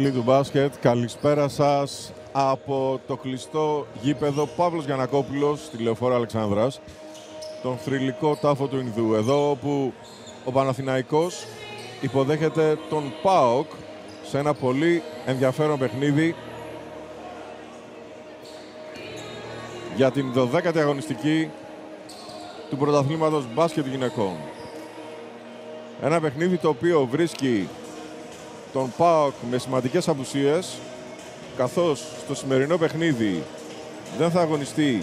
Φίλοι του μπάσκετ, καλησπέρα σας από το κλειστό γήπεδο Παύλος Γιαννακόπουλος στη Λεωφόρο Αλεξάνδρας, τον θρυλικό τάφο του Ινδού, εδώ όπου ο Παναθηναϊκός υποδέχεται τον ΠΑΟΚ σε ένα πολύ ενδιαφέρον παιχνίδι για την 12η αγωνιστική του πρωταθλήματος μπάσκετ γυναικών. Ένα παιχνίδι το οποίο βρίσκει τον ΠΑΟΚ με σημαντικές απουσίες, καθώς στο σημερινό παιχνίδι δεν θα αγωνιστεί,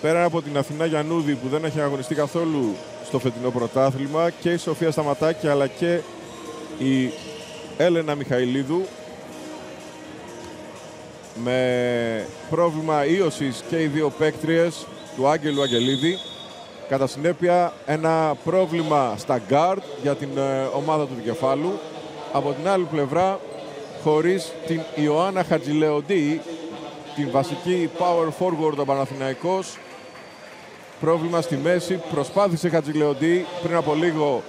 πέρα από την Αθηνά Γιαννούδη που δεν έχει αγωνιστεί καθόλου στο φετινό πρωτάθλημα, και η Σοφία Σταματάκη αλλά και η Έλενα Μιχαηλίδου με πρόβλημα ίωσης και οι δύο παίκτριες του Άγγελου Αγγελίδη. Κατά συνέπεια ένα πρόβλημα στα γκάρντ για την ομάδα του δικεφάλου. Από την άλλη πλευρά, χωρίς την Ιωάννα Χατζηλεοντή, την βασική power forward ο Παναθηναϊκός, πρόβλημα στη μέση. Προσπάθησε η Χατζηλεοντή πριν από λίγο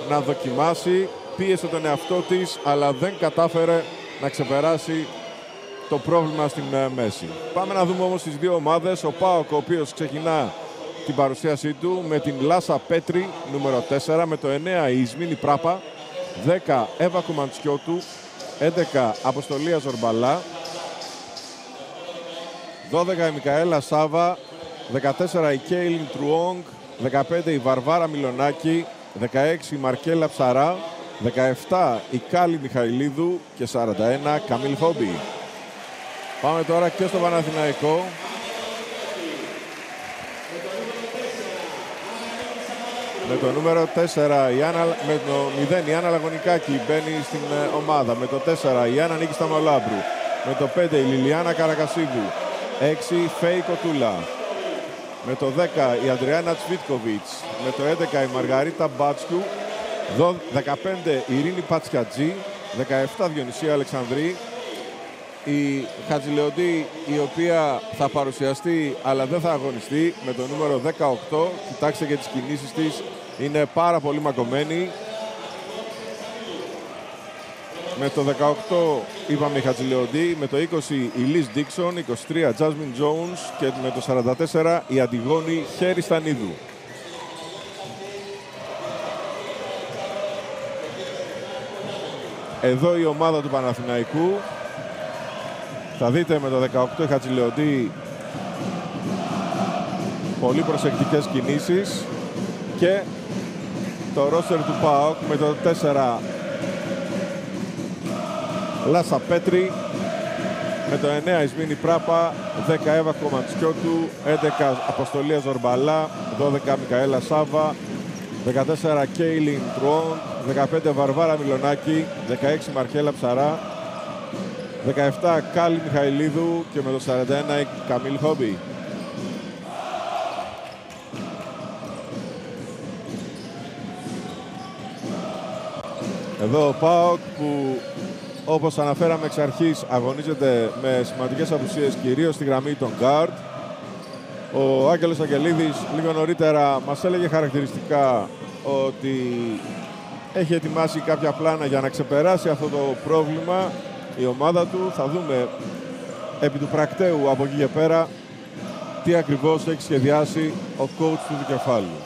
να δοκιμάσει, πίεσε τον εαυτό της, αλλά δεν κατάφερε να ξεπεράσει το πρόβλημα στην μέση. Πάμε να δούμε όμως τις δύο ομάδες. Ο ΠΑΟΚ, ο οποίος ξεκινά την παρουσίασή του με την Λάσα Πέτρη, νούμερο 4, με το 9 η Ισμήνη Πράπα, 10 Εύα Κουμαντσιώτου, 11 Αποστολία Ζορμπαλά, 12 η Μικαέλα Σάβα, 14 η Κέιλιν Τρουόγκ, 15 η Βαρβάρα Μιλονάκη, 16 η Μαρκέλα Ψαρά, 17 η Κάλλη Μιχαηλίδου και 41 Καμίλ Χόμπι. Πάμε τώρα και στο Παναθηναϊκό. Με το νούμερο 4, με το 0 η Άννα Λαγωνικάκη μπαίνει στην ομάδα. Με το 4 η Άννα Νίκη Σταμολάμπρου. Με το 5 η Λιλιάνα Καρακασίδου. 6 Φέη Κοτούλα. Με το 10 η Αντριάννα Τσβίτκοβιτς. Με το 11 η Μαργαρίτα Μπάτσκου. 15 η Ειρήνη Πατσιατζή. 17 Διονυσία Αλεξανδρή. Η Χατζηλεοντή, η οποία θα παρουσιαστεί αλλά δεν θα αγωνιστεί, με το νούμερο 18. Κοιτάξτε και τις κινήσεις της, είναι πάρα πολύ μακωμένη. Με το 18 είπαμε η Χατζηλεοντή, με το 20 η Λις Ντίξον, 23 Τζάσμιν Τζόουνς και με το 44 η Αντιγόνη Χέρι Στανίδου. Εδώ η ομάδα του Παναθηναϊκού. Θα δείτε με το 18 η Χατζηλεοντή πολύ προσεκτικές κινήσεις, και το ρόστερ του ΠΑΟΚ με το 4 Λάσα Πέτρη, με το 9 Ισμήνη Πράπα, 10 Εύα Κουμαντσιώτου, 11 Αποστολία Ζορμπαλά, 12 Μικαέλα Σάβα, 14 Κέιλιν Τρουόγκ, 15 Βαρβάρα Μιλονάκη, 16 Μαρκέλα Ψαρά, 17 Κάλλη Μιχαηλίδου και με το 41 η Καμίλ Χόμπι. Εδώ ο ΠΑΟΚ που, όπως αναφέραμε εξ αρχής, αγωνίζεται με σημαντικές απουσίες, κυρίως στη γραμμή των γκάρντ. Ο Άγγελος Αγγελίδης λίγο νωρίτερα μας έλεγε χαρακτηριστικά ότι έχει ετοιμάσει κάποια πλάνα για να ξεπεράσει αυτό το πρόβλημα η ομάδα του. Θα δούμε επί του πρακτέου από εκεί και πέρα τι ακριβώς έχει σχεδιάσει ο coach του δικεφάλου.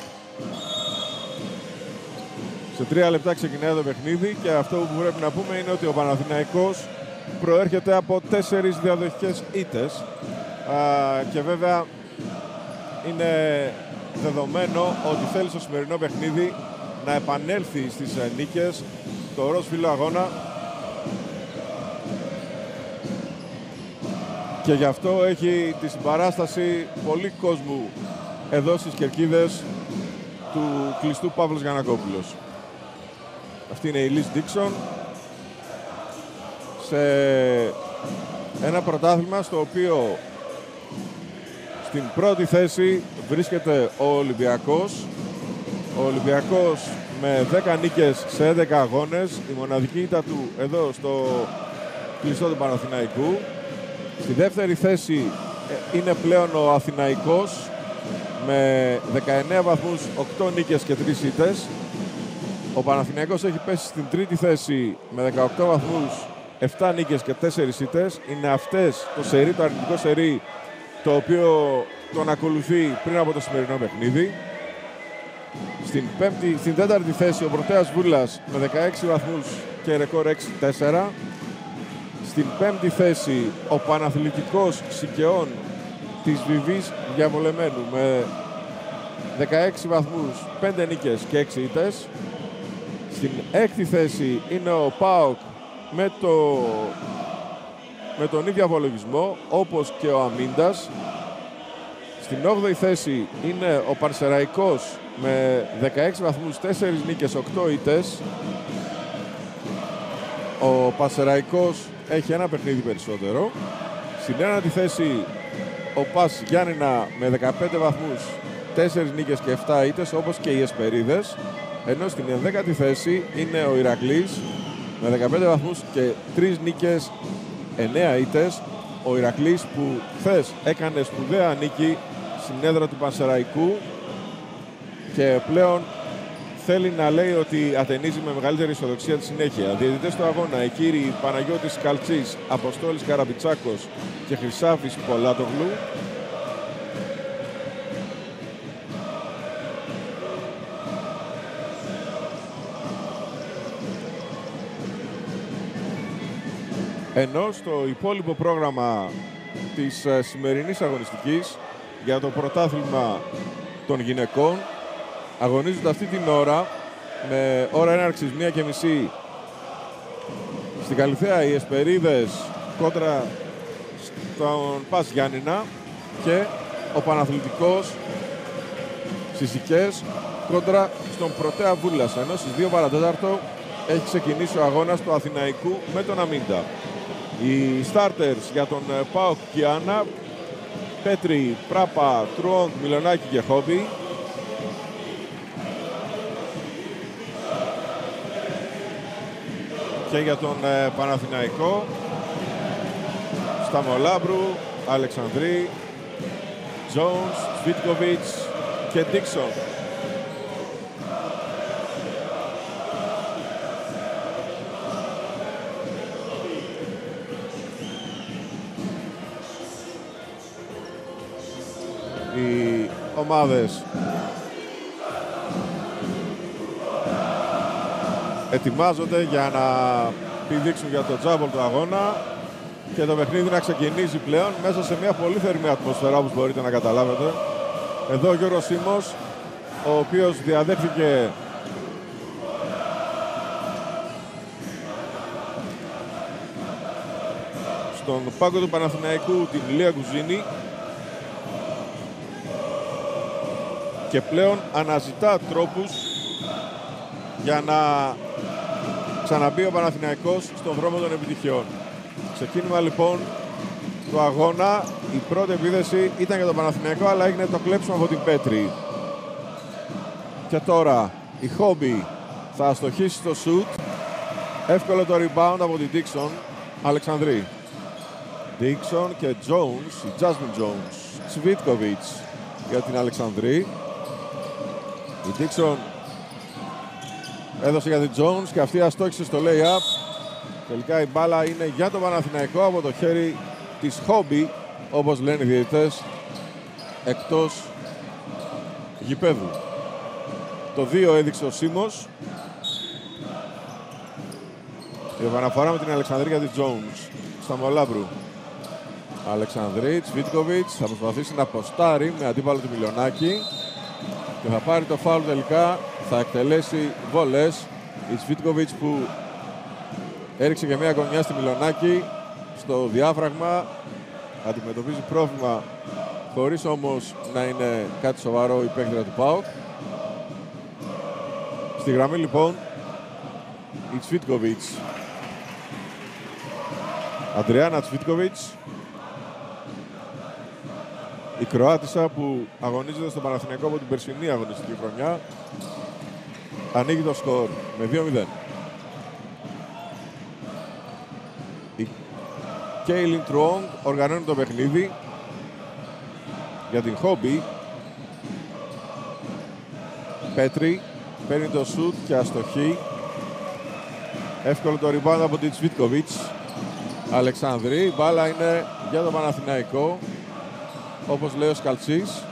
Σε 3 λεπτά ξεκινάει το παιχνίδι, και αυτό που πρέπει να πούμε είναι ότι ο Παναθηναϊκός προέρχεται από 4 διαδοχικές ήττες, και βέβαια είναι δεδομένο ότι θέλει στο σημερινό παιχνίδι να επανέλθει στις νίκες, το ροζ φύλλο αγώνα, και γι' αυτό έχει τη συμπαράσταση πολύ κόσμου εδώ στις κερκίδες του κλειστού Παύλος Γιαννακόπουλος. Αυτή είναι η Λις Ντίξον σε ένα πρωτάθλημα στο οποίο στην πρώτη θέση βρίσκεται ο Ολυμπιακός. Ο Ολυμπιακός με 10 νίκες σε 11 αγώνες, η μοναδική ήττα του εδώ στο κλειστό του Παναθηναϊκού. Στη δεύτερη θέση είναι πλέον ο Αθηναϊκός με 19 βαθμούς, 8 νίκες και 3 ήττες. Ο Παναθηναϊκός έχει πέσει στην τρίτη θέση με 18 βαθμούς, 7 νίκες και 4 ήττες. Είναι αυτές το αρνητικό σερί, το οποίο τον ακολουθεί πριν από το σημερινό παιχνίδι. Στην τέταρτη θέση ο Πρωτέας Βούλας με 16 βαθμούς και ρεκόρ 6-4. Στην πέμπτη θέση ο Παναθλητικός Σικαιών της Βιβής Διαβολεμένου με 16 βαθμούς, 5 νίκες και 6 ήττες. Στην έκτη θέση είναι ο ΠΑΟΚ με τον ίδιο απολογισμό, όπως και ο Αμίντας. Στην 8η θέση είναι ο Πανσεραϊκός με 16 βαθμούς, 4 νίκες, 8 ήττες. Ο Πανσεραϊκός έχει ένα παιχνίδι περισσότερο. Στην 9η θέση ο ΠΑΣ Γιάννηνα με 15 βαθμούς, 4 νίκες και 7 ήττες, όπως και οι Εσπερίδες. Ενώ στην 11η θέση είναι ο Ηρακλής με 15 βαθμούς και 3 νίκες, 9 ήττες. Ο Ηρακλής που χθες έκανε σπουδαία νίκη στην έδρα του Πανσεραϊκού και πλέον θέλει να λέει ότι ατενίζει με μεγαλύτερη ισοδοξία τη συνέχεια. Διαιτητές του αγώνα, οι κύριοι Παναγιώτης Καλτσής, Αποστόλης Καραμπιτσάκος και Χρυσάφης Πολάτογλου. Ενώ στο υπόλοιπο πρόγραμμα της σημερινής αγωνιστικής για το πρωτάθλημα των γυναικών αγωνίζονται αυτή την ώρα με ώρα έναρξης 1:30 στην Καλυθέα οι Εσπερίδες κόντρα στον ΠΑΣ Γιάννηνα και ο Παναθλητικός Σισικές κόντρα στον Πρωτέα Βούλας. Ενώ στις 2 παρατέταρτο έχει ξεκινήσει ο αγώνας του Αθηναϊκού με τον Αμίντα. Οι starters για τον ΠΑΟΚ Κιάνα, Πέτρη, Πράπα, Τρουόγκ, Μιλονάκη και Χόμπι. Και για τον Παναθηναϊκό, Σταμολάμπρου, Αλεξανδρή, Τζόουνς, Σβίτκοβιτς και Ντίξον. Οι ομάδες ετοιμάζονται για να πηδήξουν για το τζάμπολ του αγώνα και το παιχνίδι να ξεκινήσει πλέον μέσα σε μια πολύ θερμή ατμόσφαιρα, όπως μπορείτε να καταλάβετε. Εδώ ο Γιώργος Σίμος, ο οποίος διαδέχθηκε στον πάγκο του Παναθηναϊκού την Λία Κουζίνη και πλέον αναζητά τρόπους για να ξαναμπεί ο Παναθηναϊκός στον δρόμο των επιτυχιών. Ξεκίνημα λοιπόν του αγώνα. Η πρώτη επίδεση ήταν για τον Παναθηναϊκό, αλλά έγινε το κλέψιμο από την Πέτρη. Και τώρα η Χόμπι θα αστοχίσει στο σουτ. Εύκολο το rebound από την Dixon. Αλεξανδρή. Dixon και Jones, η Jasmine Jones. Σβίτκοβιτς για την Αλεξανδρή. Η Dixon έδωσε για την Jones και αυτή αστόχησε στο lay-up. Τελικά η μπάλα είναι για τον Παναθηναϊκό από το χέρι της Χόμπι, όπως λένε οι διαιτητές, εκτός γηπέδου. Το 2 έδειξε ο Σίμος. Η επαναφορά με την Αλεξανδρή για την Jones. Σταμολάμπρου. Αλεξανδρή, Τσβίτκοβιτς θα προσπαθήσει να ποστάρει με αντίπαλο του Μιλονάκη και θα πάρει το φάουλ τελικά. Θα εκτελέσει βολές η Τσβίτκοβιτς που έριξε και μια γωνιά στη Μιλονάκη στο διάφραγμα. Αντιμετωπίζει πρόβλημα χωρίς όμως να είναι κάτι σοβαρό η παίκτρια του ΠΑΟΚ. Στη γραμμή λοιπόν η Τσβίτκοβιτς. Αντριάννα Τσβίτκοβιτς, η Κροάτισσα που αγωνίζεται στο Παναθηναϊκό από την περσινή αγωνιστική χρονιά, ανοίγει το σκορ με 2-0. Η Κέιλιν Τρουόγκ οργανώνει το παιχνίδι για την Χόμπι. Πέτρη, παίρνει το σουτ και αστοχή. Εύκολο το rebound από την Τσβίτκοβιτς. Αλεξανδρή, η μπάλα είναι για τον Παναθηναϊκό, όπως λέει ο Σκαλτσής.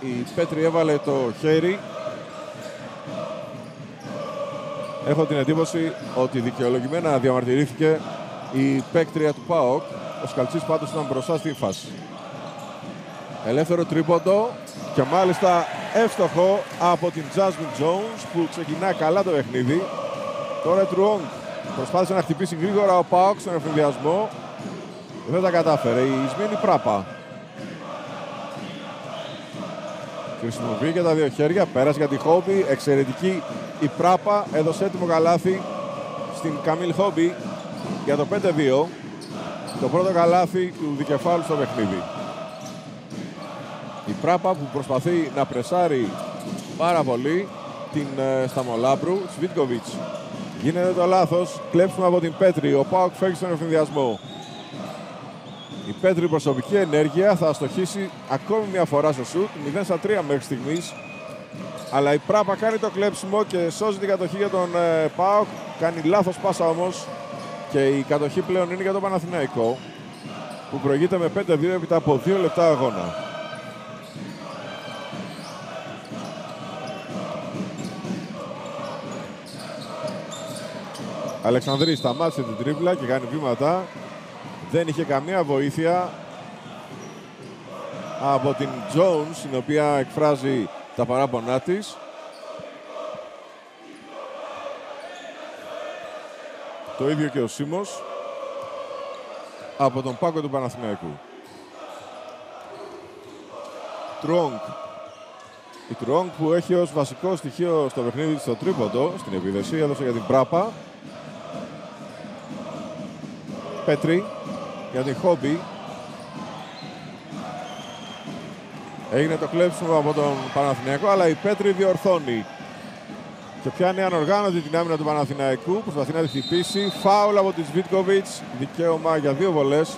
Η Πέτρη έβαλε το χέρι. Έχω την εντύπωση ότι δικαιολογημένα διαμαρτυρήθηκε η παίκτρια του ΠΑΟΚ. Ο Σκαλτσής πάντως ήταν μπροστά στη φάση. Ελεύθερο τρίποντο και μάλιστα εύστοχο από την Jasmine Jones που ξεκινάει καλά το παιχνίδι. Τώρα η Τρουόγκ προσπάθησε να χτυπήσει γρήγορα ο ΠΑΟΚ στον εφηδιασμό. Δεν τα κατάφερε. Η Ισμήνη Πράπα χρησιμοποιεί και τα δύο χέρια. Πέρασε για τη Χόμπι. Εξαιρετική η Πράπα. Έδωσε έτοιμο καλάθι στην Καμίλ Χόμπι για το 5-2. Το πρώτο καλάθι του δικεφάλου στο παιχνίδι. Η Πράπα που προσπαθεί να πρεσάρει πάρα πολύ την Σταμολάμπρου. Σβίτκοβιτς. Γίνεται το λάθος. Κλέψουμε από την Πέτρη. Ο ΠΑΟΚ φεύγει στον ευθυνδιασμό. Η Πέτρη προσωπική ενέργεια θα αστοχίσει ακόμη μια φορά στο σουτ. 0-3 μέχρι στιγμής. Αλλά η Πράπα κάνει το κλέψιμο και σώζει την κατοχή για τον ΠΑΟΚ. Κάνει λάθος πάσα όμως. Και η κατοχή πλέον είναι για τον Παναθηναϊκό που προηγείται με 5-2 έπειτα από 2 λεπτά αγώνα. Αλεξανδρή σταμάτησε την τρίπλα και κάνει βήματα. Δεν είχε καμία βοήθεια από την Jones, η οποία εκφράζει τα παράπονά της. Το ίδιο και ο Σίμος από τον πάγκο του Παναθηναϊκού. Τρουόγκ. Η Τρουόγκ που έχει ως βασικό στοιχείο στο παιχνίδι στο τρίποντο, στην επίδεση, έδωσε για την Πράπα. Πέτρη για την Χόμπι. Έγινε το κλέψιμο από τον Παναθηναϊκό, αλλά η Πέτρη διορθώνει και πιάνει ανοργάνωτη την άμυνα του Παναθηναϊκού. Προσπαθεί να τη χτυπήσει. Φάουλ από τη Σβίτκοβιτς. Δικαίωμα για 2 βολές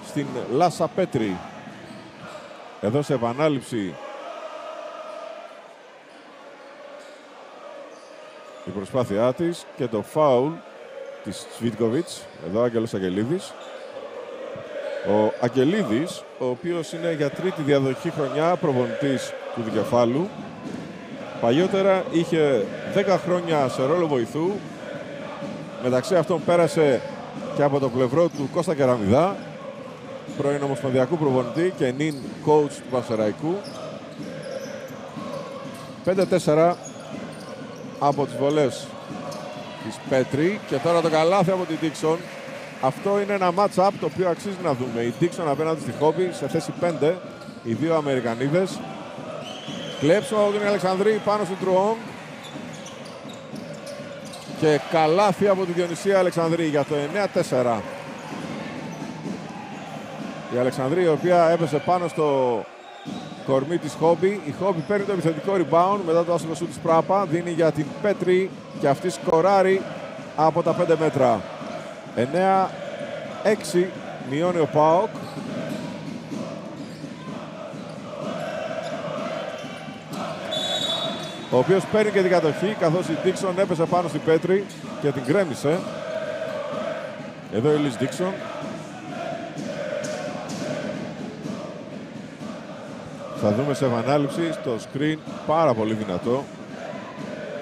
στην Λάσα Πέτρη. Εδώ σε επανάληψη η προσπάθειά της και το φάουλ της Σβίτκοβιτς. Εδώ ο Άγγελος Αγγελίδης. Ο Αγγελίδης, ο οποίος είναι για τρίτη διαδοχή χρονιά προπονητής του δικεφάλου. Παλιότερα είχε 10 χρόνια σε ρόλο βοηθού. Μεταξύ αυτών πέρασε και από το πλευρό του Κώστα Κεραμιδά, πρώην ομοσπονδιακού προπονητή και νυν coach του Πανσεραϊκού. 5-4 από τις βολές της Πέτρη και τώρα το καλάθι από την Dixon. Αυτό είναι ένα match-up το οποίο αξίζει να δούμε. Η Dixon απέναντι στη Χόμπι σε θέση 5, οι δύο Αμερικανίδες. Κλέψιμο από την Αλεξανδρή πάνω στην Τρουόγκ. Και καλάθι από τη Διονυσία Αλεξανδρή για το 9-4. Η Αλεξανδρή, η οποία έπεσε πάνω στο κορμί της Χόμπι. Η Χόμπι παίρνει το επιθετικό rebound μετά το άστοχο σουτ της Πράπα. Δίνει για την Πέτρη και αυτή σκοράρει από τα 5 μέτρα. 9-6 μειώνει ο ΠΑΟΚ. Ο οποίος παίρνει και την κατοχή, καθώς η Dixon έπεσε πάνω στην Πέτρη και την κρέμισε. Εδώ η Λις Dixon. Θα δούμε σε επανάληψη στο screen, πάρα πολύ δυνατό,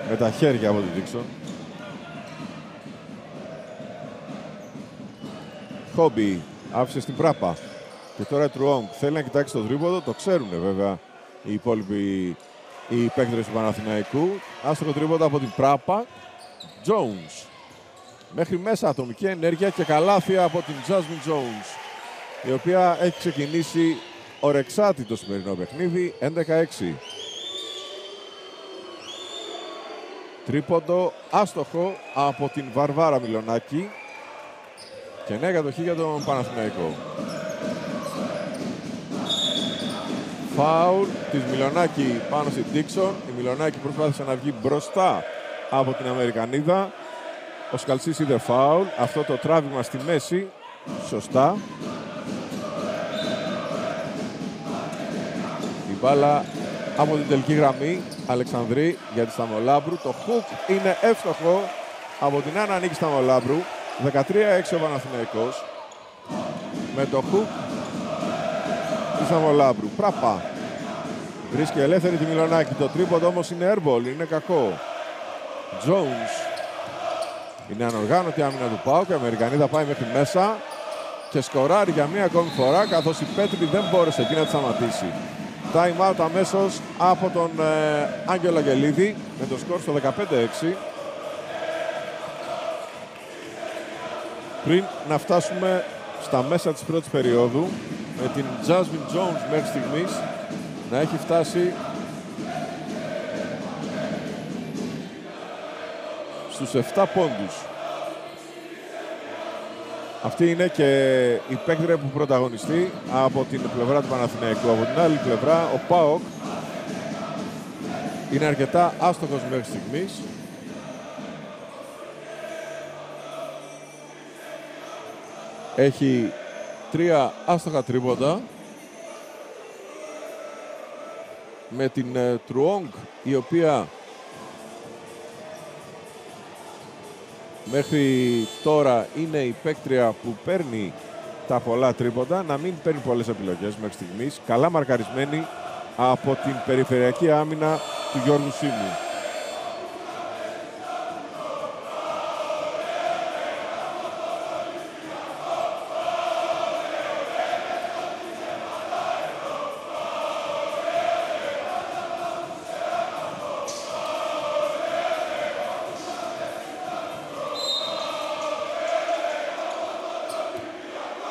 με τα χέρια από την Dixon. Χόμπι άφησε στην Πράπα και τώρα η Τρουόγκ θέλει να κοιτάξει το τρίποντο, το ξέρουν βέβαια οι υπόλοιποι οι παίκτες του Παναθηναϊκού. Άστοχο τρίποντο από την Πράπα. Jones μέχρι μέσα, ατομική ενέργεια και καλάθι από την Jasmine Jones, η οποία έχει ξεκινήσει ορεξάτη το σημερινό παιχνίδι. 11-6. Τρίποντο άστοχο από την Βαρβάρα Μιλονάκη και νέα κατοχή για τον Παναθηναϊκό. Φάουλ της Μιλονάκη πάνω στην Dixon. Η Μιλονάκη προσπάθησε να βγει μπροστά από την Αμερικανίδα. Ο Σκαλτσής είδε φάουλ. Αυτό το τράβημα στη μέση. Σωστά. Η μπάλα από την τελική γραμμή Αλεξανδρή για τη Σταμολάμπρου. Το hook είναι εύστοχο από την Άννα Νίκη Σταμολάμπρου. 13-6 ο Παναθηναϊκός. Με το hook τη Σταμολάμπρου. Πράπα. Βρίσκει ελεύθερη τη Μιλονάκη. Το τρίποντο όμως είναι airball. Είναι κακό. Jones. Είναι ανοργάνωτη άμυνα του ΠΑΟΚ. Η Αμερικανίδα πάει μέχρι μέσα και σκοράρει για μία ακόμη φορά, καθώς η Πέτρη δεν μπόρεσε εκεί να τη σταματήσει. Time out αμέσως από τον Άγγελο Αγγελίδη με το σκορ στο 15-6. Πριν να φτάσουμε στα μέσα της πρώτης περίοδου, με την Jasmine Jones μέχρι στιγμής να έχει φτάσει στους 7 πόντους. Αυτή είναι και η παίκτρια που πρωταγωνιστεί από την πλευρά του Παναθηναϊκού. Από την άλλη πλευρά, ο ΠΑΟΚ είναι αρκετά άστοχος μέχρι στιγμής. Έχει 3 άστοχα τρίποντα. Με την Τρουόγκ, η οποία μέχρι τώρα είναι η παίκτρια που παίρνει τα πολλά τρίποντα, να μην παίρνει πολλές επιλογές μέχρι στιγμής. Καλά μαρκαρισμένη από την περιφερειακή άμυνα του Γιώργου Σίμου.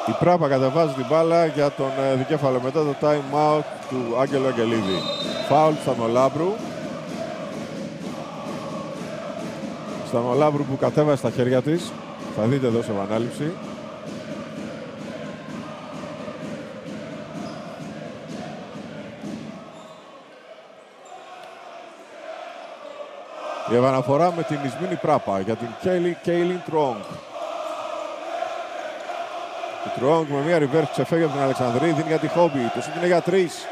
Η Πράπα κατεβάζει την μπάλα για τον δικέφαλο μετά το time out του Άγγελου Αγγελίδη. Φάουλ του Σταμολάμπρου. Σταμολάμπρου που κατέβασε στα χέρια της. Θα δείτε εδώ σε επανάληψη. Η επαναφορά με την Ισμήνη Πράπα για την Κέιλιν Τρουόγκ. Η Τρουόγκ με μια reverse ξεφεύγει από την Αλεξανδρή, δίνει για τη Χόμπι. Το σούτ είναι για 3.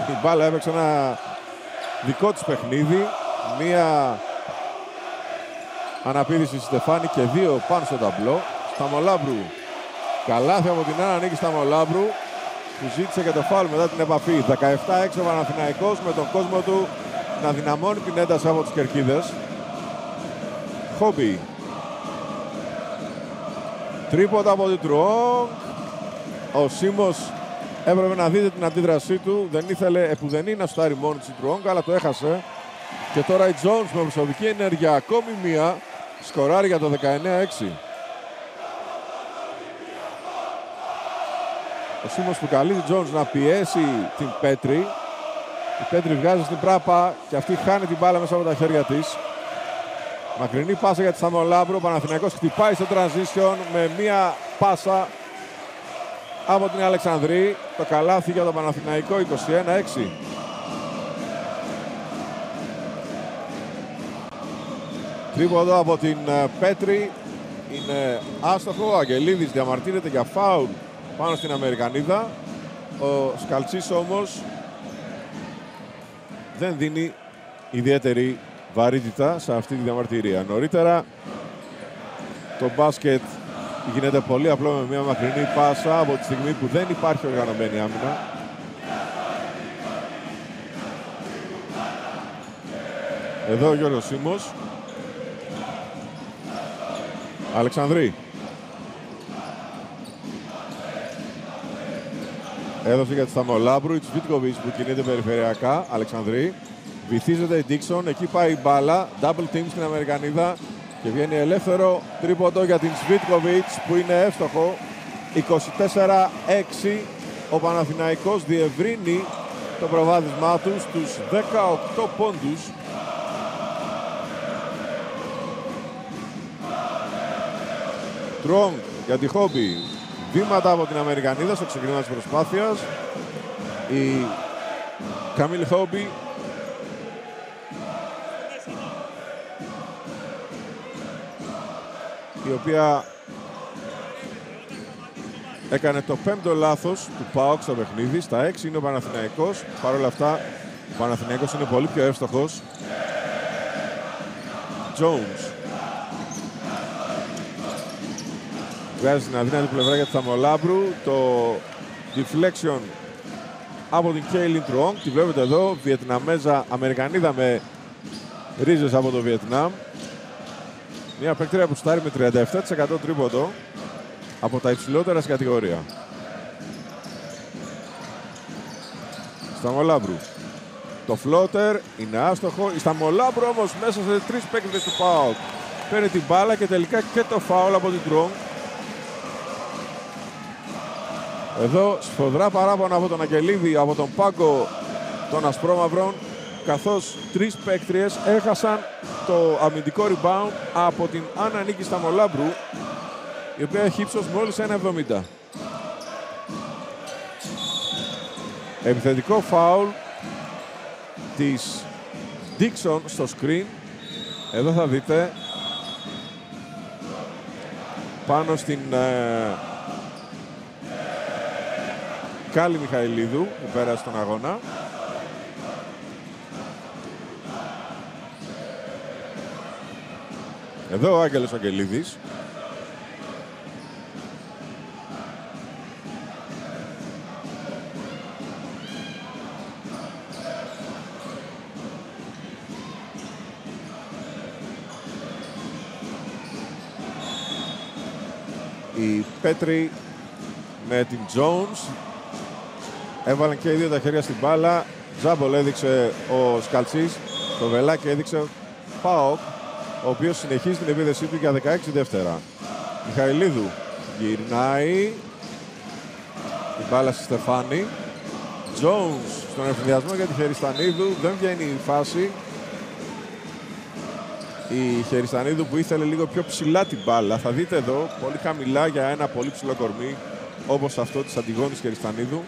Η μπάλα έπαιξε ένα δικό της παιχνίδι. Μια αναπήδηση στη Στεφάνη και 2 πάνω στο ταμπλό. Σταμολάμπρου. Καλάθι από την Άννα Νίκη Σταμολάμπρου, που ζήτησε και το φάουλ μετά την επαφή. 17-6 ο Παναθηναϊκός, με τον κόσμο του να δυναμώνει την ένταση από τις κερκίδες. Χόμπι. Τρίποντα από την Τρουόγκ. Ο Σίμος έπρεπε να δείτε την αντίδρασή του. Δεν ήθελε επουδενή να σουτάρει μόνη της η Τρουόγκ, αλλά το έχασε. Και τώρα η Jones με προσωπική ενέργεια ακόμη μία σκοράρει για το 19-6. Ο Σίμος που καλεί την Jones να πιέσει την Πέτρη. Η Πέτρη βγάζει στην Πράπα και αυτή χάνει την μπάλα μέσα από τα χέρια της. Μακρινή πάσα για τη Σταμολάμπρου. Ο Παναθηναϊκός χτυπάει στο transition με μία πάσα από την Αλεξανδρή. Το καλάθι για τον Παναθηναϊκό, 21-6. Τρίποντο από την Πέτρη. Είναι άστοχο. Ο Αγγελίδης διαμαρτύρεται για φάουλ πάνω στην Αμερικανίδα. Ο Σκαλτσής όμως δεν δίνει ιδιαίτερη βαρύτητα σε αυτή τη διαμαρτυρία. Νωρίτερα το μπάσκετ γίνεται πολύ απλό με μια μακρινή πάσα από τη στιγμή που δεν υπάρχει οργανωμένη άμυνα. Εδώ ο Γιώργος Σίμος. Αλεξανδρή. Έδωσε για τη Σταμολάμπρου, η Τσβίτκοβιτς που κινείται περιφερειακά. Αλεξανδρή. Βυθίζεται η Ντίξον, εκεί πάει η μπάλα. Double team στην Αμερικανίδα και βγαίνει ελεύθερο τρίποντο για την Τσβίτκοβιτς που είναι εύστοχο. 24-6. Ο Παναθηναϊκός διευρύνει το προβάδισμά του στους 18 πόντους. Τρουόγκ για τη Χόμπι. Βήματα από την Αμερικανίδα στο ξεκίνημα της προσπάθειας. Η Καμίλ Χόμπι η οποία έκανε το 5ο λάθος του ΠΑΟΚ στο παιχνίδι. Στα 6 είναι ο Παναθηναϊκός. Παρ' όλα αυτά Ο Παναθηναϊκός είναι πολύ πιο εύστοχος. Jones. Βγάζει την αδύνατη πλευρά για τη Θαμολάμπρου. Το deflection από την Κέιλιν Τρουόγκ. Τη βλέπετε εδώ, Βιετναμέζα, Αμερικανίδα με ρίζες από το Βιετνάμ. Μια παίκτρια που στάρει με 37% τρίποντο από τα υψηλότερα στην κατηγορία. Σταμολάμπρου. Το φλότερ είναι άστοχο. Η Σταμολάμπρου όμως μέσα σε 3 παίκτες του ΠΑΟΚ παίρνει την μπάλα και τελικά και το φάουλ από την Τρουόγκ. Εδώ σφοδρά παράπονα από τον Αγγελίδη, από τον πάγκο των Ασπρόμαυρων, καθώς 3 παίκτριες έχασαν το αμυντικό rebound από την Άννα Νίκη Σταμολάμπρου, η οποία έχει ύψος μόλις 1,70. Επιθετικό φάουλ της Dixon στο screen. Εδώ θα δείτε πάνω στην Κάλλη Μιχαηλίδου που πέρασε τον αγώνα. Εδώ ο Άγγελος Αγγελίδης. Η Πέτρη με την Jones έβαλαν και οι δύο τα χέρια στην μπάλα. Τζάμπολ έδειξε ο Σκαλτσής, το βελάκι έδειξε ΠΑΟΚ, ο οποίος συνεχίζει την επίδεσή του για 16 δεύτερα. Μιχαηλίδου γυρνάει την μπάλα στη Στεφάνη. Jones στον ευθυνδιασμό για τη Χεριστανίδου, δεν βγαίνει η φάση. Η Χεριστανίδου που ήθελε λίγο πιο ψηλά την μπάλα, θα δείτε εδώ, πολύ χαμηλά για ένα πολύ ψηλό κορμί, όπως αυτό της Αντιγόνης Χεριστανίδου,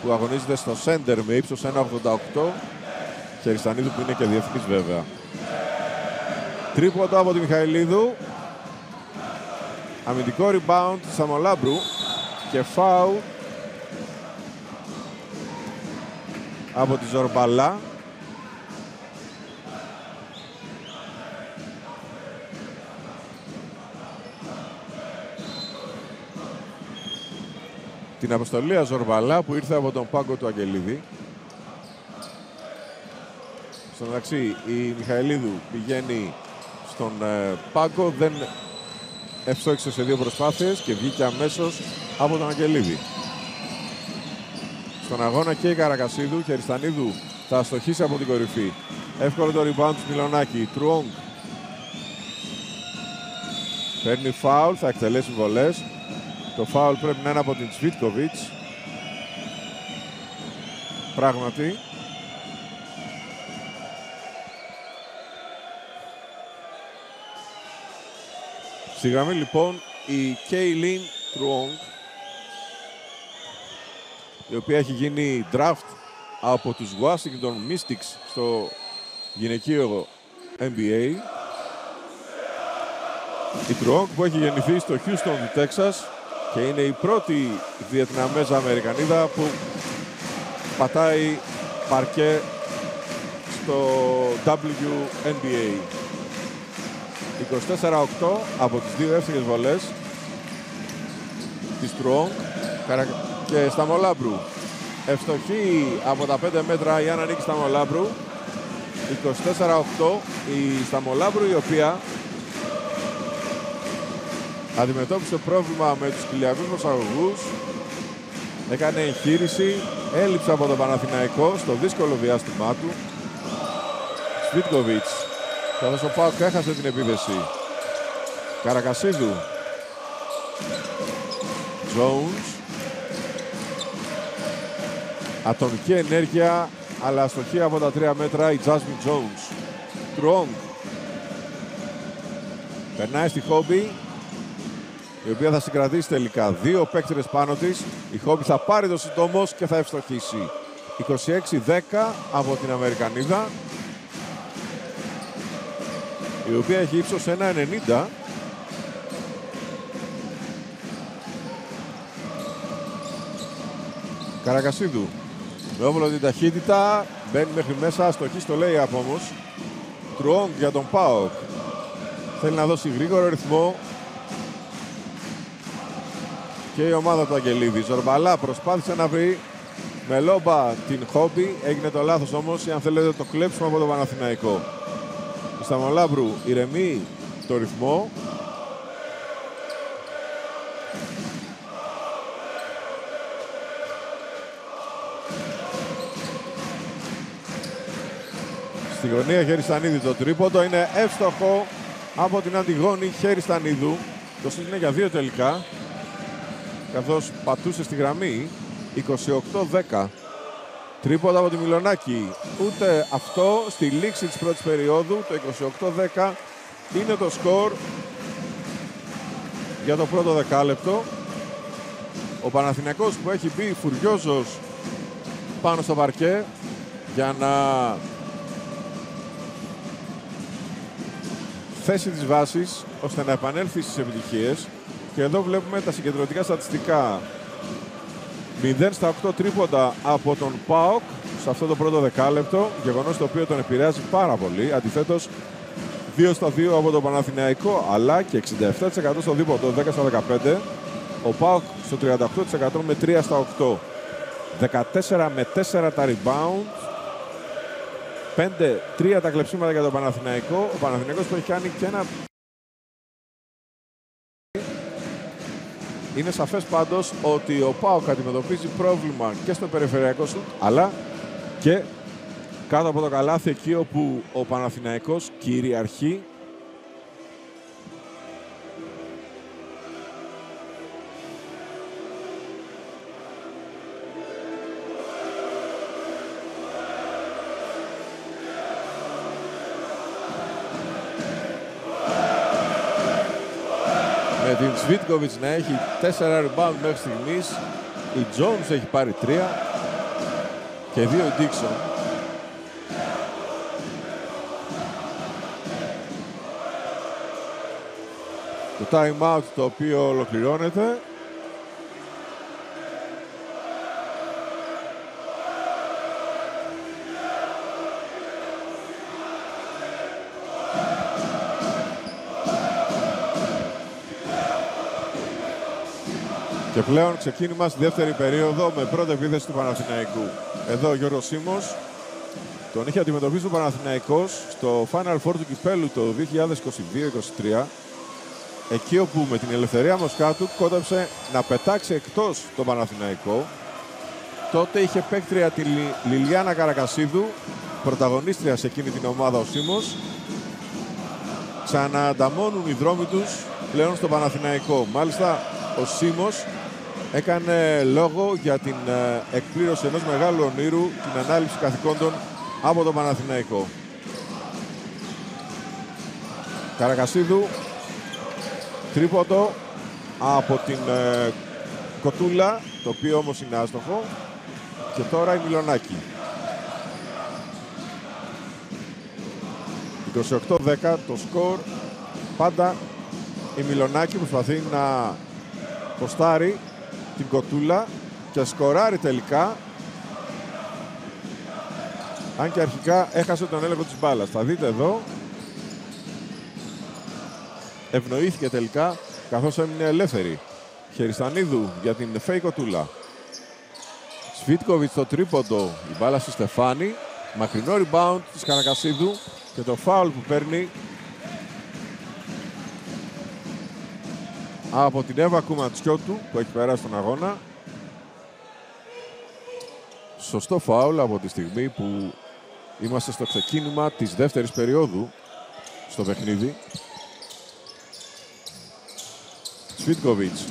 που αγωνίζεται στο σέντερ με ύψος 1,88. Χεριστανίδου που είναι και διεθνής βέβαια. Τρίποντο από τη Μιχαηλίδου. Αμυντικό rebound της Σταμολάμπρου και φάουλ από τη Ζορμπαλά. Την αποστολή Αζορβαλά που ήρθε από τον πάγκο του Αγγελίδη. Στο μεταξύ η Μιχαηλίδου πηγαίνει στον πάγκο, δεν ευστόχησε σε 2 προσπάθειες και βγήκε αμέσως από τον Αγγελίδη. Στον αγώνα και η Καρακασίδου, Χεριστανίδου θα αστοχίσει από την κορυφή. Εύκολο το rebound του Μιλονάκη. Τρουόγκ παίρνει φάουλ, θα εκτελέσει βολές. Το φάουλ πρέπει να είναι από την Τσβίτκοβιτς. Πράγματι. Στη γραμμή λοιπόν η Κέιλιν Τρουόγκ, η οποία έχει γίνει draft από τους Washington Mystics στο γυναικείο NBA. Η Τρουόγκ που έχει γεννηθεί στο Houston του Τέξας και είναι η πρώτη Βιετναμέζα Αμερικανίδα που πατάει παρκέ στο WNBA. 24-8 από τις 2 εύστοχες βολές της Τρουόγκ και Σταμολάμπρου. Ευστοχή από τα 5 μέτρα η Άννα Νίκη Σταμολάμπρου. 24-8 η Σταμολάμπρου, η οποία αντιμετώπισε πρόβλημα με τους κοιλιακούς προσαγωγούς. Έκανε εγχείρηση, έλειψε από τον Παναθηναϊκό στο δύσκολο διάστημά του. Σβίτκοβιτς, καθώς ο ΠΑΟΚ έχασε την επίδεση. Καρακασίδου. Jones. Ατομική ενέργεια, αλλά αστοχή από τα 3 μέτρα η Jasmine Jones. Τρουόγκ. Περνάει στη Χόμπι, η οποία θα συγκρατήσει τελικά 2 παίκτες πάνω της. Η Χόμπι θα πάρει το συντόμος και θα ευστοχίσει. 26-10 από την Αμερικανίδα, η οποία έχει ύψος 1,90. Καρακασίδου. Με όβολο την ταχύτητα, μπαίνει μέχρι μέσα, στοχή στο lay-up όμως. Τρουόγκ για τον ΠΑΟΚ. Θέλει να δώσει γρήγορο ρυθμό. Και η ομάδα του Αγγελίδη. Ζορμπαλά προσπάθησε να βρει με Λόμπα την Χόμπι. Έγινε το λάθος όμως, ή αν θέλετε το κλέψουμε από τον Παναθηναϊκό. Ο Σταμολάμπρου ηρεμεί το ρυθμό. Στη γωνία Χεριστανίδη το τρίποντο είναι εύστοχο από την Αντιγόνη Χεριστανίδου. Το σύν είναι για 2 τελικά, καθώς πατούσε στη γραμμή. 28-10. Τρίποντο από τη Μιλονάκη. Ούτε αυτό. Στη λήξη της πρώτης περίοδου το 28-10 είναι το σκορ για το πρώτο δεκάλεπτο. Ο Παναθηναϊκός που έχει μπει φουριόζος πάνω στο παρκέ για να θέσει τις βάσεις ώστε να επανέλθει στις επιτυχίες. Και εδώ βλέπουμε τα συγκεντρωτικά στατιστικά. 0 στα 8 τρίποντα από τον ΠΑΟΚ σε αυτό το πρώτο δεκάλεπτο, γεγονός το οποίο τον επηρεάζει πάρα πολύ. Αντιθέτως 2 στα 2 από τον Παναθηναϊκό, αλλά και 67% στο δίποτο, 10 στα 15. Ο ΠΑΟΚ στο 38% με 3 στα 8. 14 με 4 τα rebound. 5-3 τα κλεψίματα για τον Παναθηναϊκό. Ο Παναθηναϊκός που έχει κάνει και ένα... Είναι σαφές πάντως ότι ο ΠΑΟΚ αντιμετωπίζει πρόβλημα και στο περιφερειακό σουτ, αλλά και κάτω από το καλάθι, εκεί όπου ο Παναθηναϊκός κυριαρχεί. Με την Σβίτκοβιτς να έχει 4 rebound μέχρι στιγμής. Η Jones έχει πάρει 3 και 2 η Dixon. Το time out το οποίο ολοκληρώνεται. Και πλέον ξεκίνημα στη δεύτερη περίοδο με πρώτη επίθεση του Παναθηναϊκού. Εδώ ο Γιώργος Σίμος τον είχε αντιμετωπίσει ο Παναθηναϊκός στο Final Four του Κυπέλλου το 2022-2023. Εκεί όπου με την Ελευθερία Μοσκάτου κόντεψε να πετάξει εκτός τον Παναθηναϊκό. Τότε είχε παίκτρια τη Λιλιάνα Καρακασίδου, πρωταγωνίστρια σε εκείνη την ομάδα ο Σίμος. Ξαναανταμώνουν οι δρόμοι τους πλέον στο Παναθηναϊκό. Μάλιστα ο Σίμος έκανε λόγο για την εκπλήρωση ενός μεγάλου ονείρου, την ανάληψη καθηκόντων από τον Παναθηναϊκό. Καρακασίδου, τρίποντο από την Κοτούλα, το οποίο όμως είναι άστοχο. Και τώρα η Μιλονάκη. 28-10 το σκορ. Πάντα η Μιλονάκη προσπαθεί να ποστάρει την Κοτούλα και σκοράρει τελικά, αν και αρχικά έχασε τον έλεγχο της μπάλας. Θα δείτε εδώ, ευνοήθηκε τελικά καθώς έμεινε ελεύθερη. Χεριστανίδου για την fake Κοτούλα. Σβίτκοβιτς στο τρίποντο, η μπάλα στη Στεφάνη, μακρινό rebound της Καρακασίδου και το φάουλ που παίρνει από την Εύα Κουματσιώτου που έχει περάσει τον αγώνα. Σωστό φάουλ από τη στιγμή που είμαστε στο ξεκίνημα της δεύτερης περίοδου στο παιχνίδι. Σβίτκοβιτς